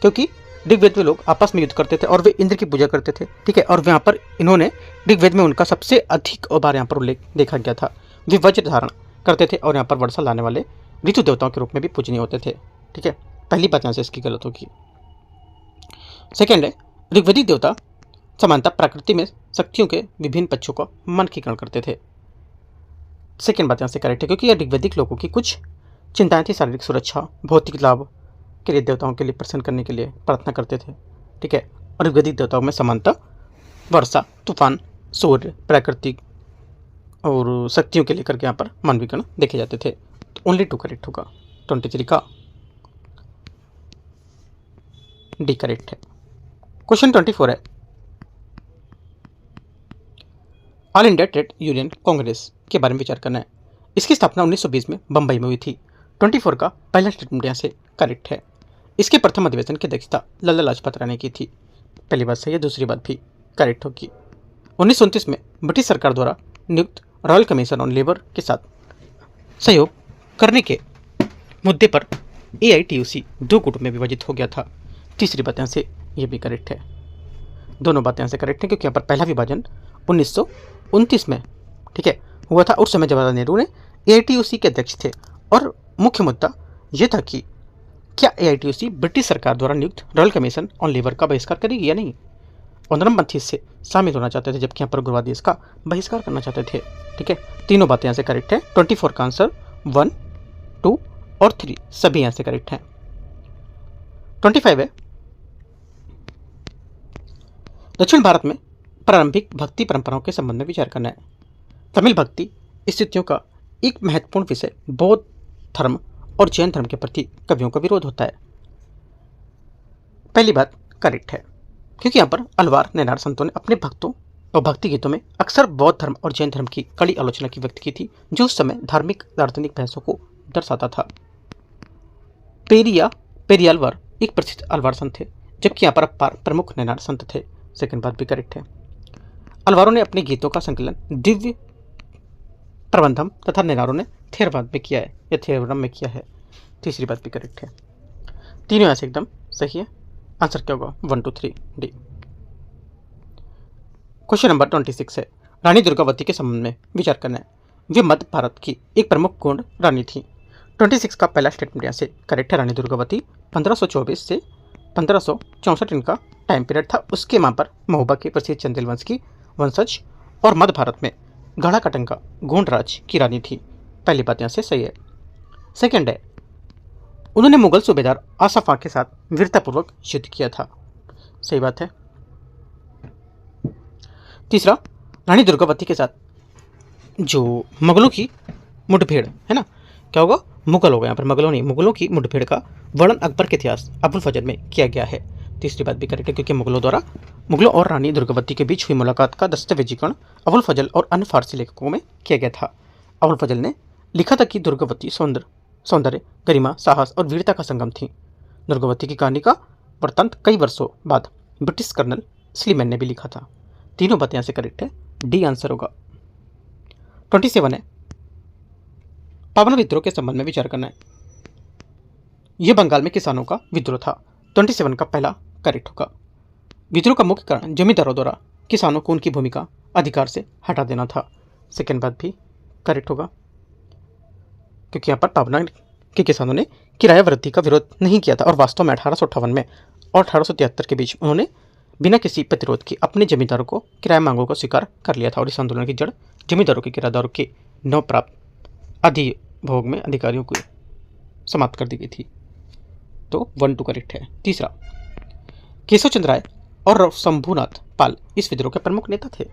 क्योंकि ऋग्वेद में लोग आपस में युद्ध करते थे और वे इंद्र की पूजा करते थे। ठीक है, और यहाँ पर इन्होंने ऋग्वेद में उनका सबसे अधिक बार यहाँ पर उल्लेख देखा गया था। वे वज्र धारण करते थे और यहाँ पर वर्षा लाने वाले ऋतु देवताओं के रूप में भी पूजनीय होते थे। ठीक है, पहली बात यहाँ से इसकी गलत होगी। सेकेंड है, ऋग्वैदिक देवता समानता प्रकृति में शक्तियों के विभिन्न पक्षों का मानकीकरण करते थे। सेकेंड बात यहाँ से करेक्ट है, क्योंकि यह ऋग्वैदिक लोगों की कुछ चिंताएं थी, शारीरिक सुरक्षा, भौतिक लाभ के लिए देवताओं के लिए प्रसन्न करने के लिए प्रार्थना करते थे। ठीक है, और ऋग्वैदिक देवताओं में समानता वर्षा, तूफान, सूर्य, प्राकृतिक और शक्तियों के लेकर के यहाँ पर मानवीकरण देखे जाते थे। तो ओनली 2 करेक्ट होगा। 23 का डी करेक्ट है। क्वेश्चन 24 है, all India trade union Congress के बारे में विचार करना है। इसकी स्थापना 1920 में बंबई में हुई थी। 24 का पहला स्टेटमेंट यहाँ से करेक्ट है। इसके प्रथम अधिवेशन की अध्यक्षता लाला लाजपत राय ने की थी। पहली बात सही है, दूसरी बात भी करेक्ट होगी। 1929 में ब्रिटिश सरकार द्वारा नियुक्त रॉयल कमीशन ऑन लेबर के साथ सहयोग करने के मुद्दे पर AITUC 2 गुटों में विभाजित हो गया था। तीसरी बात यहाँ से ये भी करेक्ट है। दोनों बातें यहाँ से करेक्ट हैं, क्योंकि यहाँ पर पहला विभाजन 1929 में ठीक है हुआ था। उस समय जवाहरलाल नेहरू ने AITUC के अध्यक्ष थे और मुख्य मुद्दा यह था कि क्या AITUC ब्रिटिश सरकार द्वारा नियुक्त रॉयल कमीशन ऑन लेबर का बहिष्कार करेगी या नहीं। नरमपंथी से शामिल होना चाहते थे, जबकि यहाँ पर उग्रवादी इसका बहिष्कार करना चाहते थे। ठीक है, तीनों बातें यहाँ से करेक्ट है। 24 का आंसर 1, 2 और 3 सभी यहाँ से करेक्ट हैं। 25 है, दक्षिण भारत में प्रारंभिक भक्ति परंपराओं के संबंध में विचार करना है। तमिल भक्ति स्थितियों का एक महत्वपूर्ण विषय बौद्ध धर्म और जैन धर्म के प्रति कवियों का विरोध होता है। पहली बात करेक्ट है, क्योंकि यहाँ पर अलवार नैनार संतों ने अपने भक्तों और भक्ति गीतों में अक्सर बौद्ध धर्म और जैन धर्म की कड़ी आलोचना की व्यक्त की थी, जो उस समय धार्मिक दार्शनिक बहसों को दर्शाता था। पेरियालवार एक प्रसिद्ध अलवार संत थे, जबकि यहाँ पर अपार प्रमुख नैनार संत थे। सेकंड बात भी करेक्ट है। अलवारों ने अपने गीतों का संकलन दिव्य प्रबंधम तथा नैनारों ने थेरवाद में किया है या थेरवरम में किया है। तीसरी बात भी करेक्ट है। तीनों यहाँ से एकदम सही है। आंसर क्या होगा 1, 2, 3 डी। क्वेश्चन नंबर 26 है, रानी दुर्गावती के संबंध में विचार करना है। वे मध्य भारत की एक प्रमुख गौंड रानी थी। 26 का पहला स्टेटमेंट यहाँ से करेक्ट है। रानी दुर्गावती 1524 से 1564 इनका टाइम पीरियड था। उसके मां पर महोबा के प्रसिद्ध चंदेल वंश की वंशज और मध्य भारत में गढ़ा कटंगा गोंड राज की रानी थी। पहली बात यहाँ से सही है। सेकंड है, उन्होंने मुगल सूबेदार आसफ खां के साथ वीरतापूर्वक युद्ध किया था। सही बात है। तीसरा, रानी दुर्गावती के साथ जो मुगलों की मुठभेड़ है ना, क्या होगा, मुगल होगा यहाँ पर, मुगलों की मुठभेड़ का वर्णन अकबर के इतिहास अबुल फजल में किया गया है। तीसरी बात भी करेक्ट है, क्योंकि मुगलों और रानी दुर्गावती के बीच हुई मुलाकात का दस्तावेजीकरण अबुल फजल और अन्य फारसी लेखकों में किया गया था। अबुल फजल ने लिखा था कि दुर्गावती सौंदर्य, गरिमा, साहस और वीरता का संगम थी। दुर्गावती की कहानी का वृत्तांत कई वर्षों बाद ब्रिटिश कर्नल स्लीमैन ने भी लिखा था। तीनों बातें यहाँ से करेक्ट है। डी आंसर होगा। 27 है, पावन विद्रोह के संबंध में विचार करना है। यह बंगाल में किसानों का विद्रोह था। 27 का पहला करेक्ट होगा। विद्रोह का मुख्य कारण जमींदारों द्वारा किसानों को उनकी भूमिका अधिकार से हटा देना था। सेकेंड बात भी करेक्ट होगा, क्योंकि यहाँ पर पावना के किसानों ने किराया वृद्धि का विरोध नहीं किया था और वास्तव में 1858 में और 1873 के बीच उन्होंने बिना किसी प्रतिरोध के अपने जमींदारों को किराया मांगों को स्वीकार कर लिया था और इस आंदोलन की जड़ जमींदारों के किराएदारों के नव प्राप्त अधिभोग में अधिकारियों को समाप्त कर दी गई थी। तो 1 2 करेक्ट है। तीसरा, केशव चंद्र राय और शंभूनाथ पाल इस विद्रोह के प्रमुख नेता थे।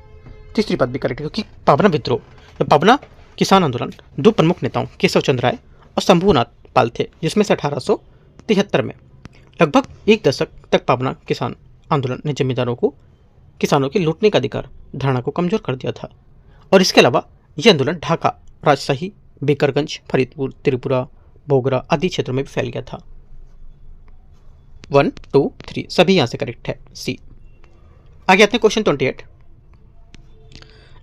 तीसरी बात भी करेक्ट है क्योंकि पाबना विद्रोह या पाबना किसान आंदोलन दो प्रमुख नेताओं केशव चंद्र राय और शंभूनाथ पाल थे, जिसमें से 1873 में लगभग एक दशक तक पाबना किसान आंदोलन ने जमींदारों को किसानों के लूटने का अधिकार धारणा को कमजोर कर दिया था और इसके अलावा यह आंदोलन ढाका, राजशाही, बेकरगंज, फरीदपुर, त्रिपुरा, बोगरा आदि क्षेत्रों में भी फैल गया था। 1 2 3 सभी यहां से करेक्ट है। सी। आगे आते हैं क्वेश्चन 28।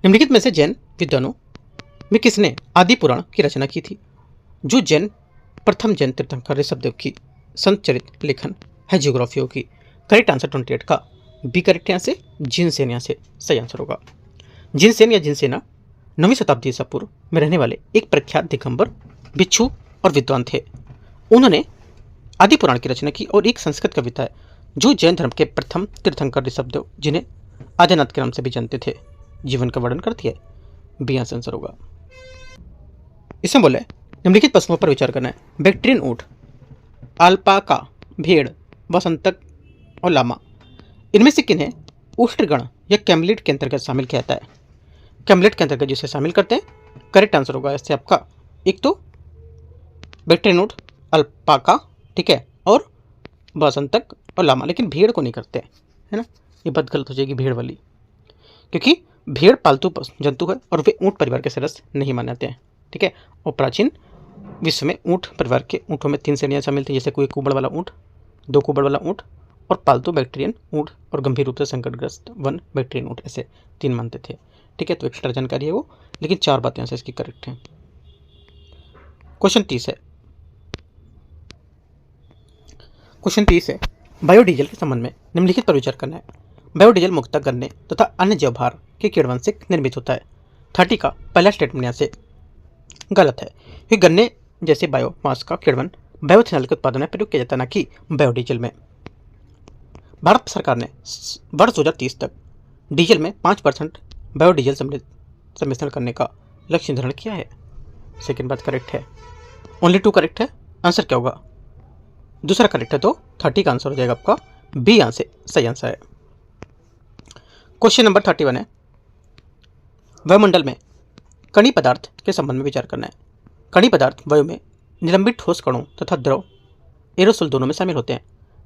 निम्नलिखित में से जैन विद्वानों में किसने आदि पुराण की रचना की थी? जो जैन प्रथम जैन तीर्थंकर ऋषभदेव की संत चरित लेखन है जियोग्राफियों की। करेक्ट आंसर 28 का बी करेक्ट। यहाँ से जिनसेन यहाँ से सही आंसर होगा। जिनसेन या जिनसेना 9वीं शताब्दी ईसा पूर्व में रहने वाले एक प्रख्यात दिगंबर भिक्षु और विद्वान थे। उन्होंने आदि पुराण की रचना की और एक संस्कृत कविता है जो जैन धर्म के प्रथम तीर्थंकर ऋषभदेव, जिन्हें आदिनाथ के नाम से भी जानते थे, जीवन का वर्णन करती है। बी आंसर होगा। इसमें बोले निम्नलिखित पशुओं पर विचार करना है। बैक्टीरियन ऊंट, अल्पाका भेड़, वसंतक और लामा, इनमें से किन्हें उष्ट्रगण या कैमलिड के अंतर्गत शामिल किया जाता है? कैमलिड के अंतर्गत जिसे शामिल करते हैं, करेक्ट आंसर होगा इससे आपका एक तो बैक्टीरियन ऊंट, अल्पाका, ठीक है, और वसंतक और लामा, लेकिन भेड़ को नहीं करते है ना। ये बात गलत हो जाएगी भेड़ वाली, क्योंकि भेड़ पालतू जंतु है और वे ऊंट परिवार के सदस्य नहीं माने जाते हैं, ठीक है। और प्राचीन विश्व में ऊंट परिवार के ऊँटों में 3 श्रेणियाँ शामिल थी, जैसे कोई कुबड़ वाला ऊँट, 2 कुबड़ वाला ऊँट और पालतू बैक्टीरियन ऊँट और गंभीर रूप से संकटग्रस्त 1 बैक्टीरियन ऊँट, ऐसे 3 मानते थे, ठीक है। तो एक्स्ट्रा जानकारी है वो, लेकिन 4 बातें से इसकी करेक्ट हैं। क्वेश्चन 30 है। क्वेश्चन 30 है, बायोडीजल के संबंध में निम्नलिखित पर विचार करना है। बायोडीजल मुख्यतः गन्ने तथा अन्य जैवभार के कीड़वन से निर्मित होता है। 30 का पहला स्टेटमेंट यहाँ से गलत है, क्योंकि गन्ने जैसे बायोमास का कीड़वन बायोइथेनॉल के उत्पादन में प्रयोग किया जाता है, न कि बायोडीजल में। भारत सरकार ने वर्ष 2030 तक डीजल में 5% बायोडीजल सम्मिश्रण करने का लक्ष्य निर्धारण किया है। सेकेंड बात करेक्ट है। ओनली 2 करेक्ट है। आंसर क्या होगा? दूसरा करेक्ट है, तो 30 का आंसर हो जाएगा आपका बी। यहाँ से सही आंसर है। क्वेश्चन नंबर 31 है, वायुमंडल में कणी पदार्थ के संबंध में विचार करना है। कणी पदार्थ वायु में निलंबित ठोस कणों तथा द्रव एरोसोल दोनों में शामिल होते हैं।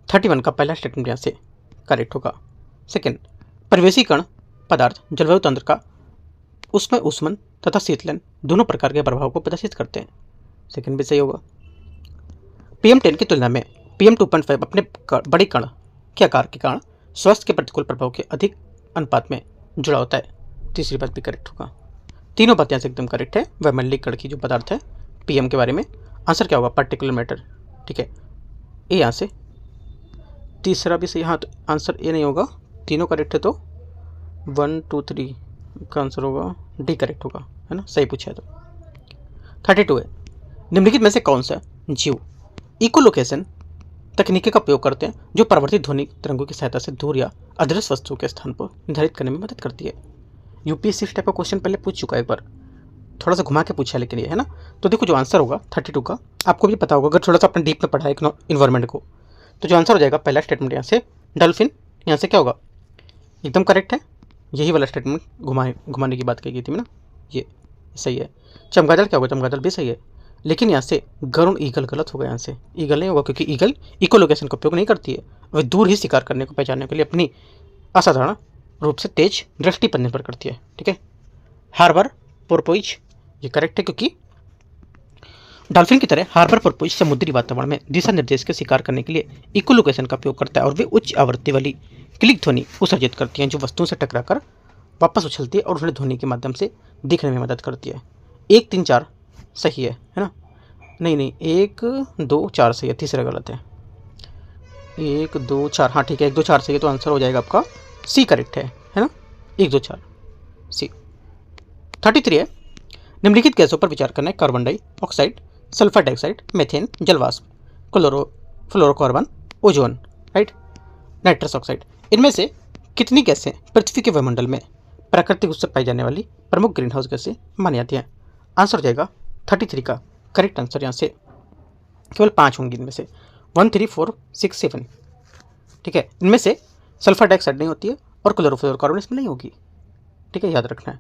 31 का पहला स्टेटमेंट यहाँ से करेक्ट होगा। सेकेंड, परिवेशी कण पदार्थ जलवायु तंत्र का उसमें ऊष्मन तथा शीतलन दोनों प्रकार के प्रभाव को प्रदर्शित करते हैं। सेकेंड भी सही होगा। PM10 की तुलना में PM2.5 अपने बड़े कण के आकार के कारण स्वास्थ्य के प्रतिकूल प्रभाव के अधिक अनुपात में जुड़ा होता है। तीसरी बात भी करेक्ट होगा। तीनों बातें से एकदम करेक्ट है। वायुमंडलीय कण की जो पदार्थ है PM के बारे में, आंसर क्या होगा? पार्टिकुलर मैटर, ठीक है। ए यहाँ से तीसरा भी सही। हाँ, तो आंसर ए नहीं होगा, तीनों करेक्ट है, तो 1 2 3 का आंसर होगा डी करेक्ट होगा, है ना, सही पूछा है तो। 32 है, निम्नलिखित में से कौन सा जीव इकोलोकेशन तकनीकी का उपयोग करते हैं जो परावर्तित ध्वनि तरंगों की सहायता से दूर या अदृश्य वस्तुओं के स्थान पर निर्धारित करने में मदद करती है? यूपीएससी इस टाइप का क्वेश्चन पहले पूछ चुका है एक बार, थोड़ा सा घुमा के पूछा लेकिन ये, है ना। तो देखो जो आंसर होगा 32 का, आपको भी पता होगा अगर थोड़ा सा अपने डीप में पढ़ा है इन्वायरमेंट को, तो जो आंसर हो जाएगा पहला स्टेटमेंट यहाँ से डॉल्फिन, यहाँ से क्या होगा? एकदम करेक्ट है। यही वाला स्टेटमेंट घुमाने की बात कही गई थी ना, ये सही है। चमगादड़ क्या होगा? चमगादड़ भी सही है, लेकिन यहाँ से गरुड़ ईगल गलत होगा। यहाँ से ईगल नहीं होगा, क्योंकि ईगल इकोलोकेशन का उपयोग नहीं करती है, वह दूर ही शिकार करने को पहचानने के लिए अपनी असाधारण रूप से तेज दृष्टि पर निर्भर करती है, ठीक है। हार्बर पोर्पोइज ये करेक्ट है, क्योंकि डॉल्फिन की तरह हार्बर पोर्पोइज समुद्री वातावरण में दिशा निर्देश के शिकार करने के लिए इकोलोकेशन का उपयोग करता है और वे उच्च आवृत्ति वाली क्लिक ध्वनि उत्सर्जित करती हैं जो वस्तुओं से टकराकर वापस उछलती है और उन्हें ध्वनि के माध्यम से दिखने में मदद करती है। 1 3 4 सही है ना? नहीं 1 2 4 सही है, तीसरा गलत है। 1 2 4 हाँ ठीक है, 1 2 4 सही है, तो आंसर हो जाएगा आपका सी करेक्ट है ना, 1 2 4 सी। 33 है, निम्नलिखित गैसों पर विचार करना है। Carbon dioxide, sulphur dioxide, methane, जलवाष्प, fluorocarbon, ozone, right. Nitrous oxide. इनमें से कितनी गैसें पृथ्वी के वायुमंडल में प्राकृतिक रूप से पाई जाने वाली प्रमुख ग्रीन हाउस गैसें मानी जाती हैं? आंसर हो जाएगा 33 का करेक्ट आंसर। यहाँ से केवल 5 होंगी इनमें से, 1 3 4 6 7। ठीक है, इनमें से सल्फर डाइऑक्साइड नहीं होती है और क्लोरोफ्लोरोकार्बन इसमें नहीं होगी। ठीक है, याद रखना है।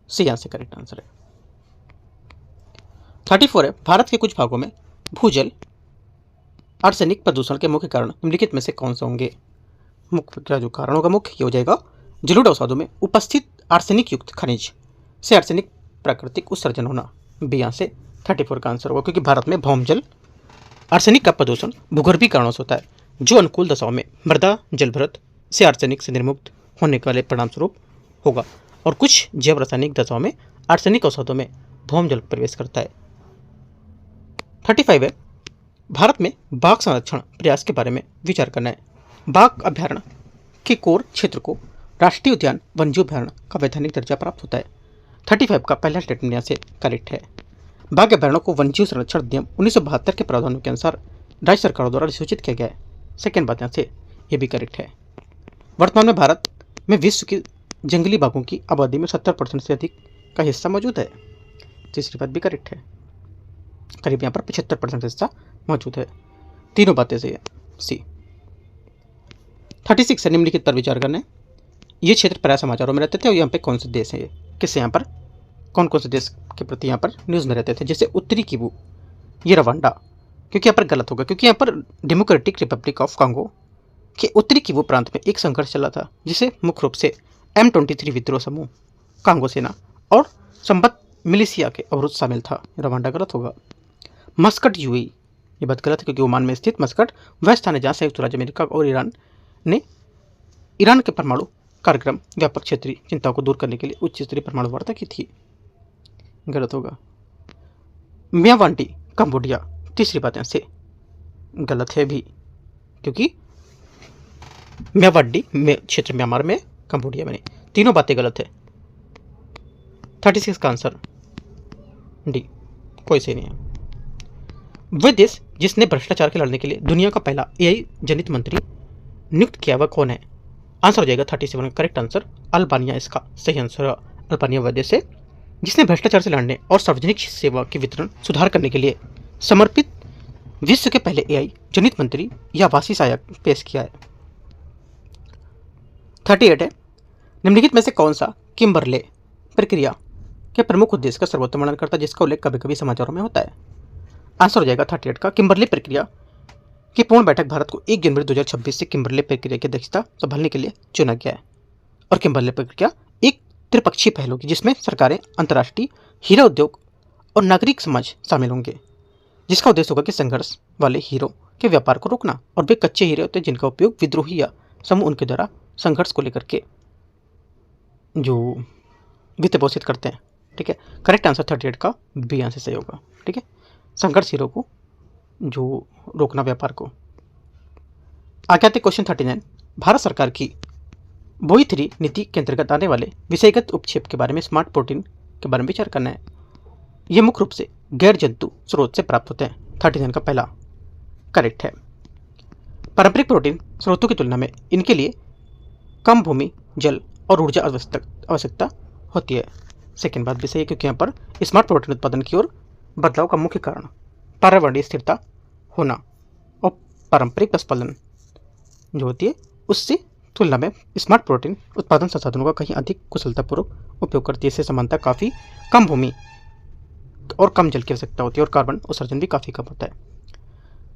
सी यहाँ से करेक्ट आंसर है। 34 है, भारत के कुछ भागों में भूजल आर्सेनिक प्रदूषण के मुख्य कारण निम्नलिखित में से कौन से होंगे? मुख्य क्या जो कारण होगा मुख्य, ये हो जाएगा जलोढ़ अवसादों में उपस्थित आर्सेनिक युक्त खनिज से आर्सेनिक प्राकृतिक उत्सर्जन होना। बी यहाँ से 34 का आंसर होगा, क्योंकि भारत में भौमजल आर्सेनिक का प्रदूषण भूगर्भीय कारणों से होता है, जो अनुकूल दशाओं में मृदा जलभृत से आर्सेनिक से निर्मुक्त होने वाले परिणाम स्वरूप होगा, और कुछ जैव रासायनिक दशाओं में आर्सेनिक अवसादों में भौमजल प्रवेश करता है। 35 है, भारत में बाघ संरक्षण प्रयास के बारे में विचार करना है। बाघ अभ्यारण्य के कोर क्षेत्र को राष्ट्रीय उद्यान वन्यजीव अभ्यारण्य का वैधानिक दर्जा प्राप्त होता है। 35 का पहला स्टेटमेंट यहाँ से करेक्ट है। बाघ अभ्यारण्यों को वन्यजीव संरक्षण अधिनियम 1972 के प्रावधानों के अनुसार राज्य सरकारों द्वारा अधिसूचित किया गया है। सेकेंड बात यहाँ से ये भी करेक्ट है। वर्तमान में भारत में विश्व की जंगली बाघों की आबादी में 70% से अधिक का हिस्सा मौजूद है। तीसरी बात भी करेक्ट है, करीब यहाँ पर 75% हिस्सा मौजूद है। तीनों बातें सही है। सी 36 है, निम्नलिखित पर विचार करना है। ये क्षेत्र प्राय समाचारों में रहते थे और यहाँ पे कौन से देश हैं, ये किससे यहाँ पर कौन कौन से देश के प्रति यहाँ पर न्यूज़ में रहते थे? जैसे उत्तरी किवू, ये रवांडा, क्योंकि यहाँ पर गलत होगा, क्योंकि यहाँ पर डेमोक्रेटिक रिपब्लिक ऑफ कांगो के उत्तरी किवू प्रांत में एक संघर्ष चला था, जिसे मुख्य रूप से M23 विद्रोह समूह, कांगो सेना और संबद्ध मिलिशिया के अवरोध शामिल था। रवांडा गलत होगा। मस्कट यूएई, ये बात गलत है, क्योंकि ओमान में स्थित मस्कट वह स्थान है जहाँ संयुक्त राज्य अमेरिका और ईरान ने ईरान के परमाणु कार्यक्रम व्यापक क्षेत्रीय चिंताओं को दूर करने के लिए उच्च स्तरीय परमाणु वार्ता की थी। गलत होगा। म्यावांडी, कंबोडिया, तीसरी बात यहाँ से गलत है भी, क्योंकि म्यावांडी में क्षेत्र म्यांमार में, कंबोडिया में नहीं। तीनों बातें गलत है। 36 का आंसर डी, कोई सही नहीं है। वह देश जिसने भ्रष्टाचार के लड़ने के लिए दुनिया का पहला AI जनित मंत्री नियुक्त किया वह कौन है? आंसर हो जाएगा 37 का करेक्ट आंसर, अल्बानिया इसका सही आंसर है। अल्बानिया वह देश है जिसने भ्रष्टाचार से लड़ने और सार्वजनिक सेवा के वितरण सुधार करने के लिए समर्पित विश्व के पहले AI जनित मंत्री या आवासीय सहायक पेश किया है। 38 है, निम्नलिखित में से कौन सा किम्बरले प्रक्रिया के प्रमुख उद्देश्य का सर्वोत्तम वर्णन करता है, जिसका उल्लेख कभी कभी समाचारों में होता है? आंसर हो जाएगा 38 का किम्बरले प्रक्रिया की पूर्ण बैठक भारत को 1 जनवरी 2026 से किम्बरले प्रक्रिया की अध्यक्षता संभालने के लिए चुना गया है। और किम्बरले प्रक्रिया एक त्रिपक्षीय पहल होगी, जिसमें सरकारें, अंतर्राष्ट्रीय हीरा उद्योग और नागरिक समाज शामिल होंगे, जिसका उद्देश्य होगा कि संघर्ष वाले हीरों के व्यापार को रोकना। और वे कच्चे हीरे होते हैं जिनका उपयोग विद्रोही या समूह उनके द्वारा संघर्ष को लेकर के जो वित्त पोषित करते हैं। ठीक है, करेक्ट आंसर 38 का बी आंसर सही होगा। ठीक है, संघर्ष हीरो को जो रोकना व्यापार को। आगे आते क्वेश्चन 39, भारत सरकार की बोई 3 नीति के अंतर्गत आने वाले विषयगत उपक्षेप के बारे में स्मार्ट प्रोटीन के बारे में विचार करना है। ये मुख्य रूप से गैर जंतु स्रोत से प्राप्त होते हैं। 39 का पहला करेक्ट है। पारंपरिक प्रोटीन स्रोतों की तुलना में इनके लिए कम भूमि, जल और ऊर्जा आवश्यकता होती है। सेकेंड बात भी सही है, क्योंकि यहाँ पर स्मार्ट प्रोटीन उत्पादन की ओर बदलाव का मुख्य कारण पर्यावरणीय स्थिरता होना और पारंपरिक पशुपालन जो होती है उससे तुलना में स्मार्ट प्रोटीन उत्पादन संसाधनों का कहीं अधिक कुशलतापूर्वक उपयोग करती है। इससे समानता काफ़ी कम भूमि और कम जल की आवश्यकता होती है और कार्बन उत्सर्जन भी काफ़ी कम होता है।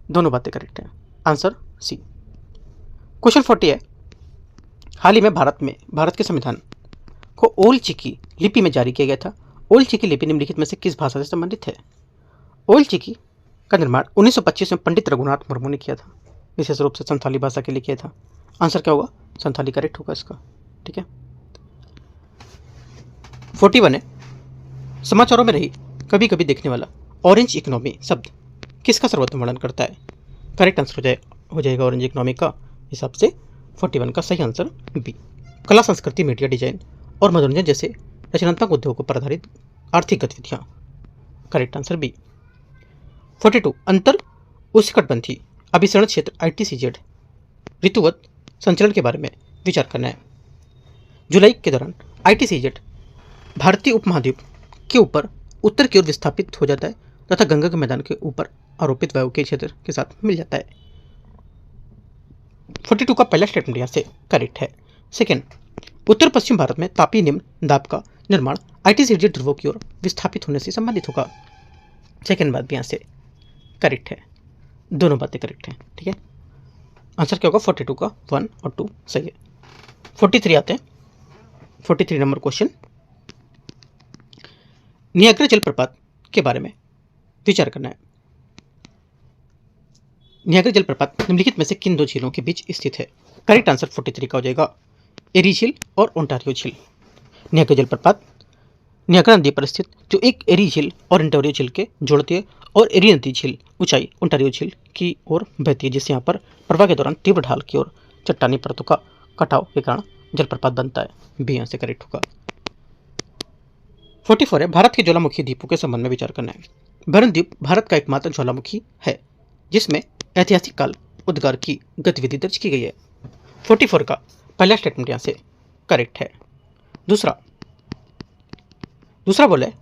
दोनों बातें करेक्ट हैं। Answer C. क्वेश्चन 40 है, हाल ही में भारत के संविधान को ओल चिकी लिपि में जारी किया गया था। ओल चिकी लिपि निम्नलिखित में से किस भाषा से संबंधित है? ओल चिकी का निर्माण 1925 में पंडित रघुनाथ मुर्मू ने किया था, विशेष रूप से संथाली भाषा के लिए किया था। आंसर क्या होगा? संथाली करेक्ट होगा इसका। ठीक है। 41 है, समाचारों में रही कभी कभी देखने वाला ऑरेंज इकोनॉमी शब्द किसका सर्वोत्तम वर्णन करता है? करेक्ट आंसर हो जाएगा ऑरेंज इकोनॉमी का हिसाब से 41 का सही आंसर बी। कला, संस्कृति, मीडिया, डिजाइन और मनोरंजन जैसे रचनात्मक उद्योगों पर आधारित आर्थिक गतिविधियाँ। Correct answer B. 42 अंतर उष्णकटिबंधीय अभिसरण क्षेत्र ITCZ ऋतुवत संचलन के बारे में विचार करना है। जुलाई के दौरान ITCZ भारतीय उपमहाद्वीप के ऊपर उत्तर की ओर विस्थापित हो जाता है तथा गंगा के मैदान के ऊपर आरोपित वायु के क्षेत्र के साथ मिल जाता है। 42 का पहला स्टेटमेंट यहाँ से करेक्ट है। सेकेंड, उत्तर पश्चिम भारत में तापीय निम्न दाब का निर्माण ITCZ ध्रुवों की ओर विस्थापित होने से संबंधित होगा। सेकेंड बात भी यहाँ से करेक्ट है, दोनों बातें करेक्ट हैं। ठीक है, आंसर क्या होगा? 42 का 1 और 2 सही है। 43 आते हैं, 43 नंबर क्वेश्चन, नियाग्रा जलप्रपात के बारे में विचार करना है। नियाग्रा जलप्रपात निम्नलिखित में से किन दो झीलों के बीच स्थित है? करेक्ट आंसर 43 का हो जाएगा एरी झील और ओंटारियो झील। नियाग्रा जलप्रपात नियाग्रा नदी पर स्थित जो एक एरी झील और ओंटारियो झील के जोड़ती है और एरी नदी झील ऊंचाई ओंटारियो झील की ओर बहती है, जिससे यहाँ पर प्रवाह के दौरान तीव्र ढाल की ओर चट्टानी परतों का कटाव के कारण जलप्रपात बनता है। बी यहाँ से करेक्ट होगा। 44 है, भारत के ज्वालामुखी द्वीपों के संबंध में विचार करना है। बरन द्वीप भारत का एकमात्र ज्वालामुखी है जिसमें ऐतिहासिक काल उद्गार की गतिविधि दर्ज की गई है। 44 का पहला स्टेटमेंट यहाँ से करेक्ट है। दूसरा बोला है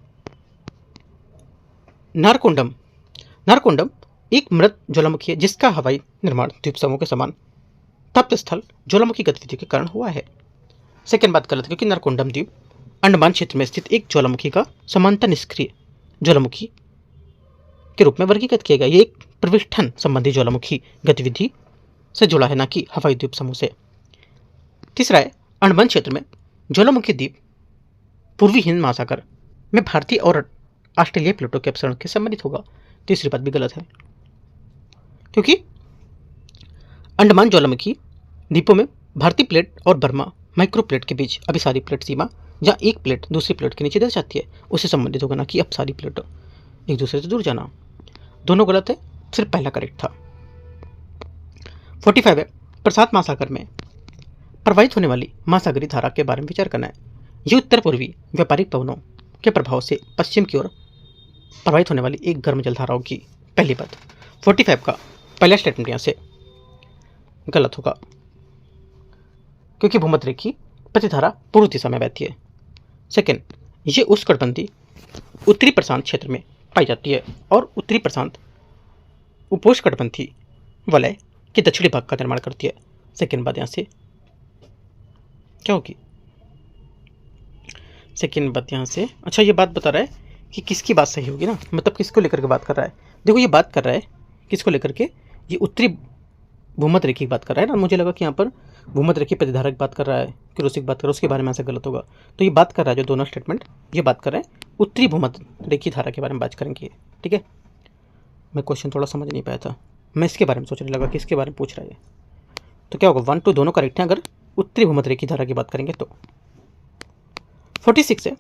नारकोंडम एक मृत ज्वालामुखी है जिसका हवाई निर्माण द्वीप समूह के समान तप्त स्थल ज्वालामुखी गतिविधि के कारण हुआ है। सेकेंड बात गलत है क्योंकि नारकोंडम द्वीप अंडमान क्षेत्र में स्थित एक ज्वालामुखी का समांतर निष्क्रिय ज्वालामुखी के रूप में वर्गीकृत किया गया। ये एक प्रविष्ठन संबंधी ज्वालामुखी गतिविधि से जुड़ा है, न कि हवाई द्वीप समूह से। तीसरा है, अंडमान क्षेत्र में ज्वालामुखी द्वीप पूर्वी हिंद महासागर में भारतीय और ऑस्ट्रेलियाई प्लेटों के अपसरण के संबंधित होगा। तीसरी बात भी गलत है क्योंकि अंडमान ज्वालामुखी द्वीपों में भारतीय प्लेट और बर्मा माइक्रो प्लेट के बीच अभिसारी प्लेट सीमा जहाँ एक प्लेट दूसरी प्लेट के नीचे दर जाती है उससे संबंधित होगा, ना कि अपसारी प्लेट एक दूसरे से दूर जाना। दोनों गलत है, सिर्फ पहला करेक्ट था। 45 है, प्रशांत महासागर में प्रवाहित होने वाली महासागरीय धारा के बारे में विचार करना है। ये उत्तर पूर्वी व्यापारिक पवनों के प्रभाव से पश्चिम की ओर प्रवाहित होने वाली एक गर्म जलधाराओं की पहली बात। 45 का पहला स्टेटमेंट यहाँ से गलत होगा क्योंकि भूमध्यरेखीय प्रतिधारा पूर्व दिशा में बहती है। सेकेंड, ये उष्णकटिबंधीय उत्तरी प्रशांत क्षेत्र में पाई जाती है और उत्तरी प्रशांत उपोष्णकटिबंधीय वलय के दक्षिणी भाग का निर्माण करती है। सेकेंड बात यहाँ से क्या होगी? सेकेंड बात यहाँ से अच्छा, ये बात बता रहा है कि किसकी बात सही होगी ना, मतलब किसको लेकर के बात कर रहा है। देखो ये बात कर रहा है किसको लेकर के, ये उत्तरी भूमध्यरेखीय की बात कर रहा है ना। मुझे लगा कि यहाँ पर भूमध्यरेखीय प्रतिधारा की बात कर रहा है, क्रोसिक बात कर रहा है, उसके बारे में ऐसा गलत होगा। तो ये बात कर रहा है जो दोनों स्टेटमेंट ये बात कर रहे हैं उत्तरी भूमध्यरेखीय धारा के बारे में बात करेंगे। ठीक है, मैं क्वेश्चन थोड़ा समझ नहीं पाया था, मैं इसके बारे में सोचने लगा कि इसके बारे में पूछ रहा है। तो क्या होगा? 1 2 दोनों करेक्ट हैं अगर उत्तरी भूमध्यरेखीय धारा की बात करेंगे तो। 46 है,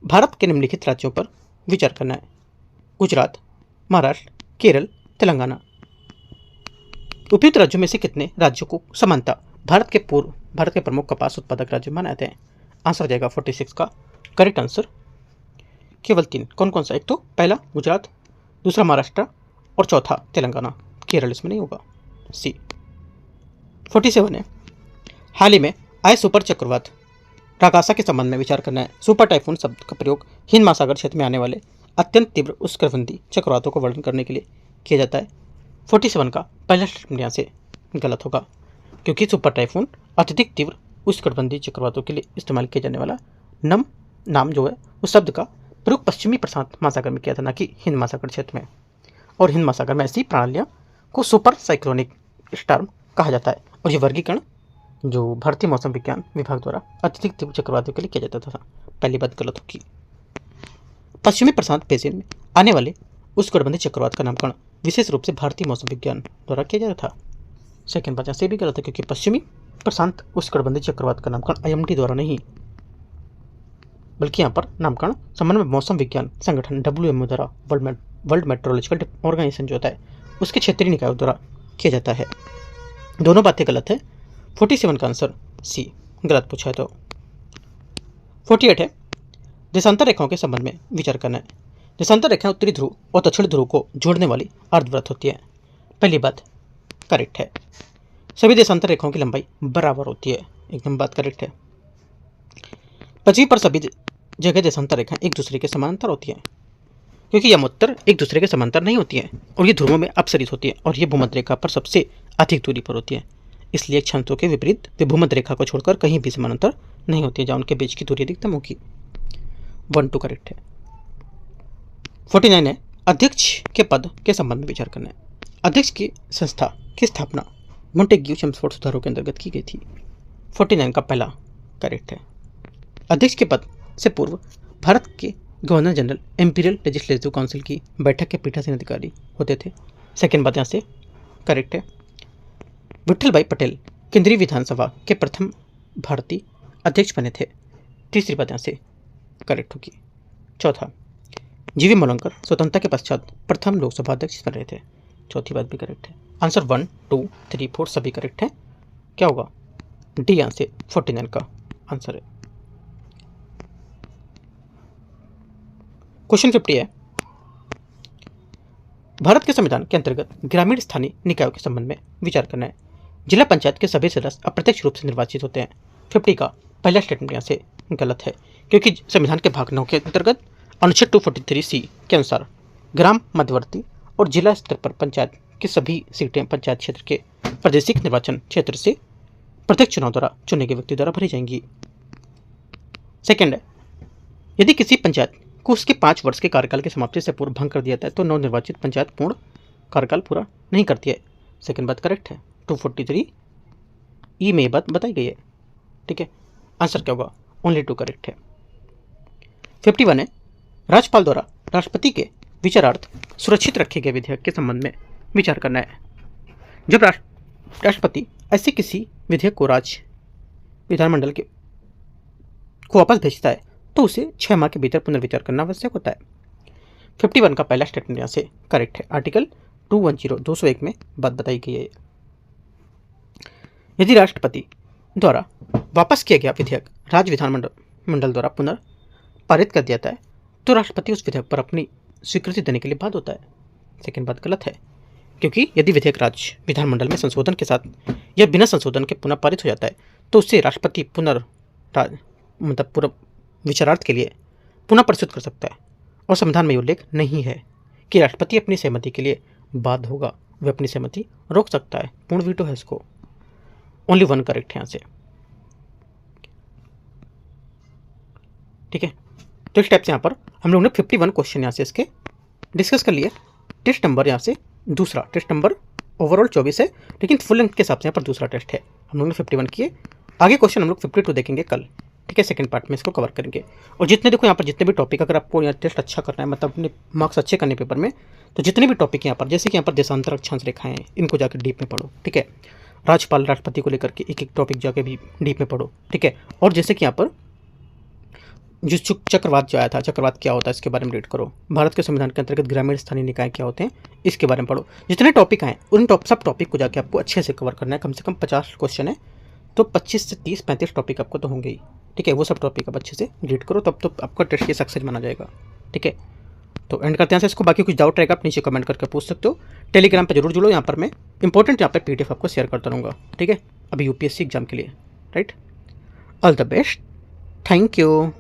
भारत के निम्नलिखित राज्यों पर विचार करना है। गुजरात, महाराष्ट्र, केरल, तेलंगाना। उपयुक्त राज्यों में से कितने राज्यों को समानता भारत के प्रमुख कपास उत्पादक राज्य माने जाते हैं? आंसर हो जाएगा 46 का करेक्ट आंसर केवल 3। कौन कौन सा? एक तो पहला गुजरात, दूसरा महाराष्ट्र और चौथा तेलंगाना। केरल इसमें नहीं होगा, सी। 47 है, हाल ही में आए सुपर चक्रवात रागासा के संबंध में विचार करना है। सुपर टाइफून शब्द का प्रयोग हिंद महासागर क्षेत्र में आने वाले अत्यंत तीव्र उष्णकटिबंधीय चक्रवातों को वर्णन करने के लिए किया जाता है। 47 का पहला स्टेटमेंट यहाँ से गलत होगा क्योंकि सुपर टाइफून अत्यधिक तीव्र उष्णकटिबंधीय चक्रवातों के लिए इस्तेमाल किया जाने वाला नाम जो है उस शब्द का प्रयोग पश्चिमी प्रशांत महासागर में किया था, ना कि हिंद महासागर क्षेत्र में। और हिंद महासागर में ऐसी प्रणालियाँ को सुपर साइक्लोनिक स्टॉर्म कहा जाता है। और ये वर्गीकरण जो भारतीय मौसम विज्ञान विभाग द्वारा अत्यधिक तीव्र चक्रवातों के लिए किया जाता था। पहली बात गलत होगी। पश्चिमी प्रशांत बेसिन में आने वाले उष्णकटिबंधीय चक्रवात का नामकरण विशेष रूप से भारतीय मौसम विज्ञान द्वारा किया जाता था। सेकेंड बात यहाँ से भी गलत है क्योंकि पश्चिमी प्रशांत उष्णकटिबंधीय चक्रवात का नामकरण IMD द्वारा नहीं बल्कि यहाँ पर नामकरण संबंध में मौसम विज्ञान संगठन WMO द्वारा वर्ल्ड मेट्रोलॉजिकल ऑर्गेनाइजेशन जो होता है उसके क्षेत्रीय निकायों द्वारा किया जाता है। दोनों बातें गलत है। 47 का आंसर सी गलत पूछा है तो। 48 है, देशांतर रेखाओं के संबंध में विचार करना है। देशांतर रेखाएं उत्तरी ध्रुव और दक्षिण ध्रुव को जोड़ने वाली अर्धवृत्त होती है। पहली बात करेक्ट है। सभी देशांतर रेखाओं की लंबाई बराबर होती है, एकदम बात करेक्ट है। पृथ्वी पर सभी जगह देशांतर रेखाएं एक दूसरे के समांतर होती हैं, क्योंकि यमोत्तर एक दूसरे के समांतर नहीं होती हैं और ये ध्रुवों में अपसरित होती है और ये भूमध्य रेखा पर सबसे अधिक दूरी पर होती है। इसलिए क्षांशों के विपरीत वे भूमध्य रेखा को छोड़कर कहीं भी समानांतर नहीं होती है, जहाँ उनके बीच की दूरी अधिकतम होगी। 1-2 करेक्ट है। 49 है, अध्यक्ष के पद के संबंध में विचार करना है। अध्यक्ष की संस्था की स्थापना मोंटेग्यू चेम्सफोर्ड सुधारों के अंतर्गत की गई थी। 49 का पहला करेक्ट है। अध्यक्ष के पद से पूर्व भारत के governor general imperial legislative council की बैठक के पीठासीन अधिकारी होते थे। सेकेंड बात यहाँ से करेक्ट है। विठल भाई पटेल केंद्रीय विधानसभा के प्रथम भारतीय अध्यक्ष बने थे। तीसरी बात यहाँ से करेक्ट होगी। चौथा, जीवी मोलंकर स्वतंत्रता के पश्चात प्रथम लोकसभा अध्यक्ष बन रहे थे। चौथी बात भी करेक्ट है। आंसर 1, 2, 3, 4 सभी करेक्ट है। क्या होगा? डी यहाँ से 49 का आंसर है। क्वेश्चन 50 है, भारत के संविधान के अंतर्गत ग्रामीण स्थानीय निकायों के संबंध में विचार करना है। जिला पंचायत के सभी सदस्य अप्रत्यक्ष रूप से निर्वाचित होते हैं। 50 का पहला स्टेटमेंट यहाँ से गलत है, क्योंकि संविधान के भाग 9 के अंतर्गत अनुच्छेद 243C के अनुसार ग्राम मध्यवर्ती और जिला स्तर पर पंचायत की सभी सीटें पंचायत क्षेत्र के प्रादेशिक निर्वाचन क्षेत्र से प्रत्यक्ष चुनाव द्वारा चुने गए व्यक्ति द्वारा भरी जाएंगी। सेकेंड है, यदि किसी पंचायत को उसके 5 वर्ष के कार्यकाल की समाप्ति से पूर्व भंग कर दिया जाता है तो नवनिर्वाचित पंचायत पूर्ण कार्यकाल पूरा नहीं करती है। सेकेंड बात करेक्ट है। 243E में बात बताई गई है। ठीक है, आंसर क्या होगा? ओनली 2 करेक्ट है। 51 है, राज्यपाल द्वारा राष्ट्रपति के विचारार्थ सुरक्षित रखे गए विधेयक के संबंध में विचार करना है। जब राष्ट्रपति ऐसे किसी विधेयक को राज्य विधानमंडल को वापस भेजता है तो उसे 6 माह के भीतर पुनर्विचार करना आवश्यक होता है। 51 का पहला स्टेटमेंट यहाँ से करेक्ट है। आर्टिकल 201 में बात बताई गई है। यदि राष्ट्रपति द्वारा वापस किया गया विधेयक राज्य विधानमंडल द्वारा पुनर्पारित कर दिया जाता है तो राष्ट्रपति उस विधेयक पर अपनी स्वीकृति देने के लिए बाध्य होता है। सेकेंड बात गलत है, क्योंकि यदि विधेयक राज्य विधानमंडल में संशोधन के साथ या बिना संशोधन के पुनः पारित हो जाता है तो उससे राष्ट्रपति पूर्व विचारार्थ के लिए पुनः प्रस्तुत कर सकता है और संविधान में उल्लेख नहीं है कि राष्ट्रपति अपनी सहमति के लिए बाध्य होगा। वह अपनी सहमति रोक सकता है, पूर्ण वीटो है इसको। ओनली 1 करेक्ट है यहाँ से। ठीक है, तो इस टाइप से यहाँ पर हम लोग ने 51 क्वेश्चन यहाँ से इसके डिस्कस कर लिए। टेस्ट नंबर यहाँ से दूसरा, टेस्ट नंबर ओवरऑल 24 है, लेकिन फुल लेंथ के हिसाब से यहाँ पर दूसरा टेस्ट है। हम लोग ने 51 किए। आगे क्वेश्चन हम लोग 52 देखेंगे कल। ठीक है, सेकंड पार्ट में इसको कवर करेंगे। और जितने देखो यहाँ पर जितने भी टॉपिक, अगर आपको यहाँ टेस्ट अच्छा करना है, मतलब अपने मार्क्स अच्छे करने पेपर में, तो जितने भी टॉपिक यहाँ पर, जैसे कि यहाँ पर देशांतर अक्षांश रेखाएं हैं, इनको जाकर डीप में पढ़ो। ठीक है, राज्यपाल राष्ट्रपति को लेकर के एक टॉपिक जाके भी डीप में पढ़ो। ठीक है, और जैसे कि यहाँ पर जो चक्रवात जो आया था, चक्रवात क्या होता है इसके बारे में रीड करो। भारत के संविधान के अंतर्गत ग्रामीण स्थानीय निकाय क्या होते हैं इसके बारे में पढ़ो। जितने टॉपिक आए उन सब टॉपिक को जाके आपको अच्छे से कवर करना है। कम से कम 50 क्वेश्चन है तो 25 से 30-35 टॉपिक आपको तो होंगे ही। ठीक है, वो सब टॉपिक आप अच्छे से रीड करो, तब तो आपका टेस्ट की सक्सेस माना जाएगा। ठीक है, तो एंड करते हैं इसको। बाकी कुछ डाउट रहेगा आप नीचे कमेंट करके पूछ सकते हो। टेलीग्राम पर जरूर जुड़ो, यहाँ पर मैं इंपॉर्टेंट यहाँ पर PDF आपको शेयर करता रहूँगा। ठीक है, अभी UPSC एग्जाम के लिए। Right, all the best, thank you.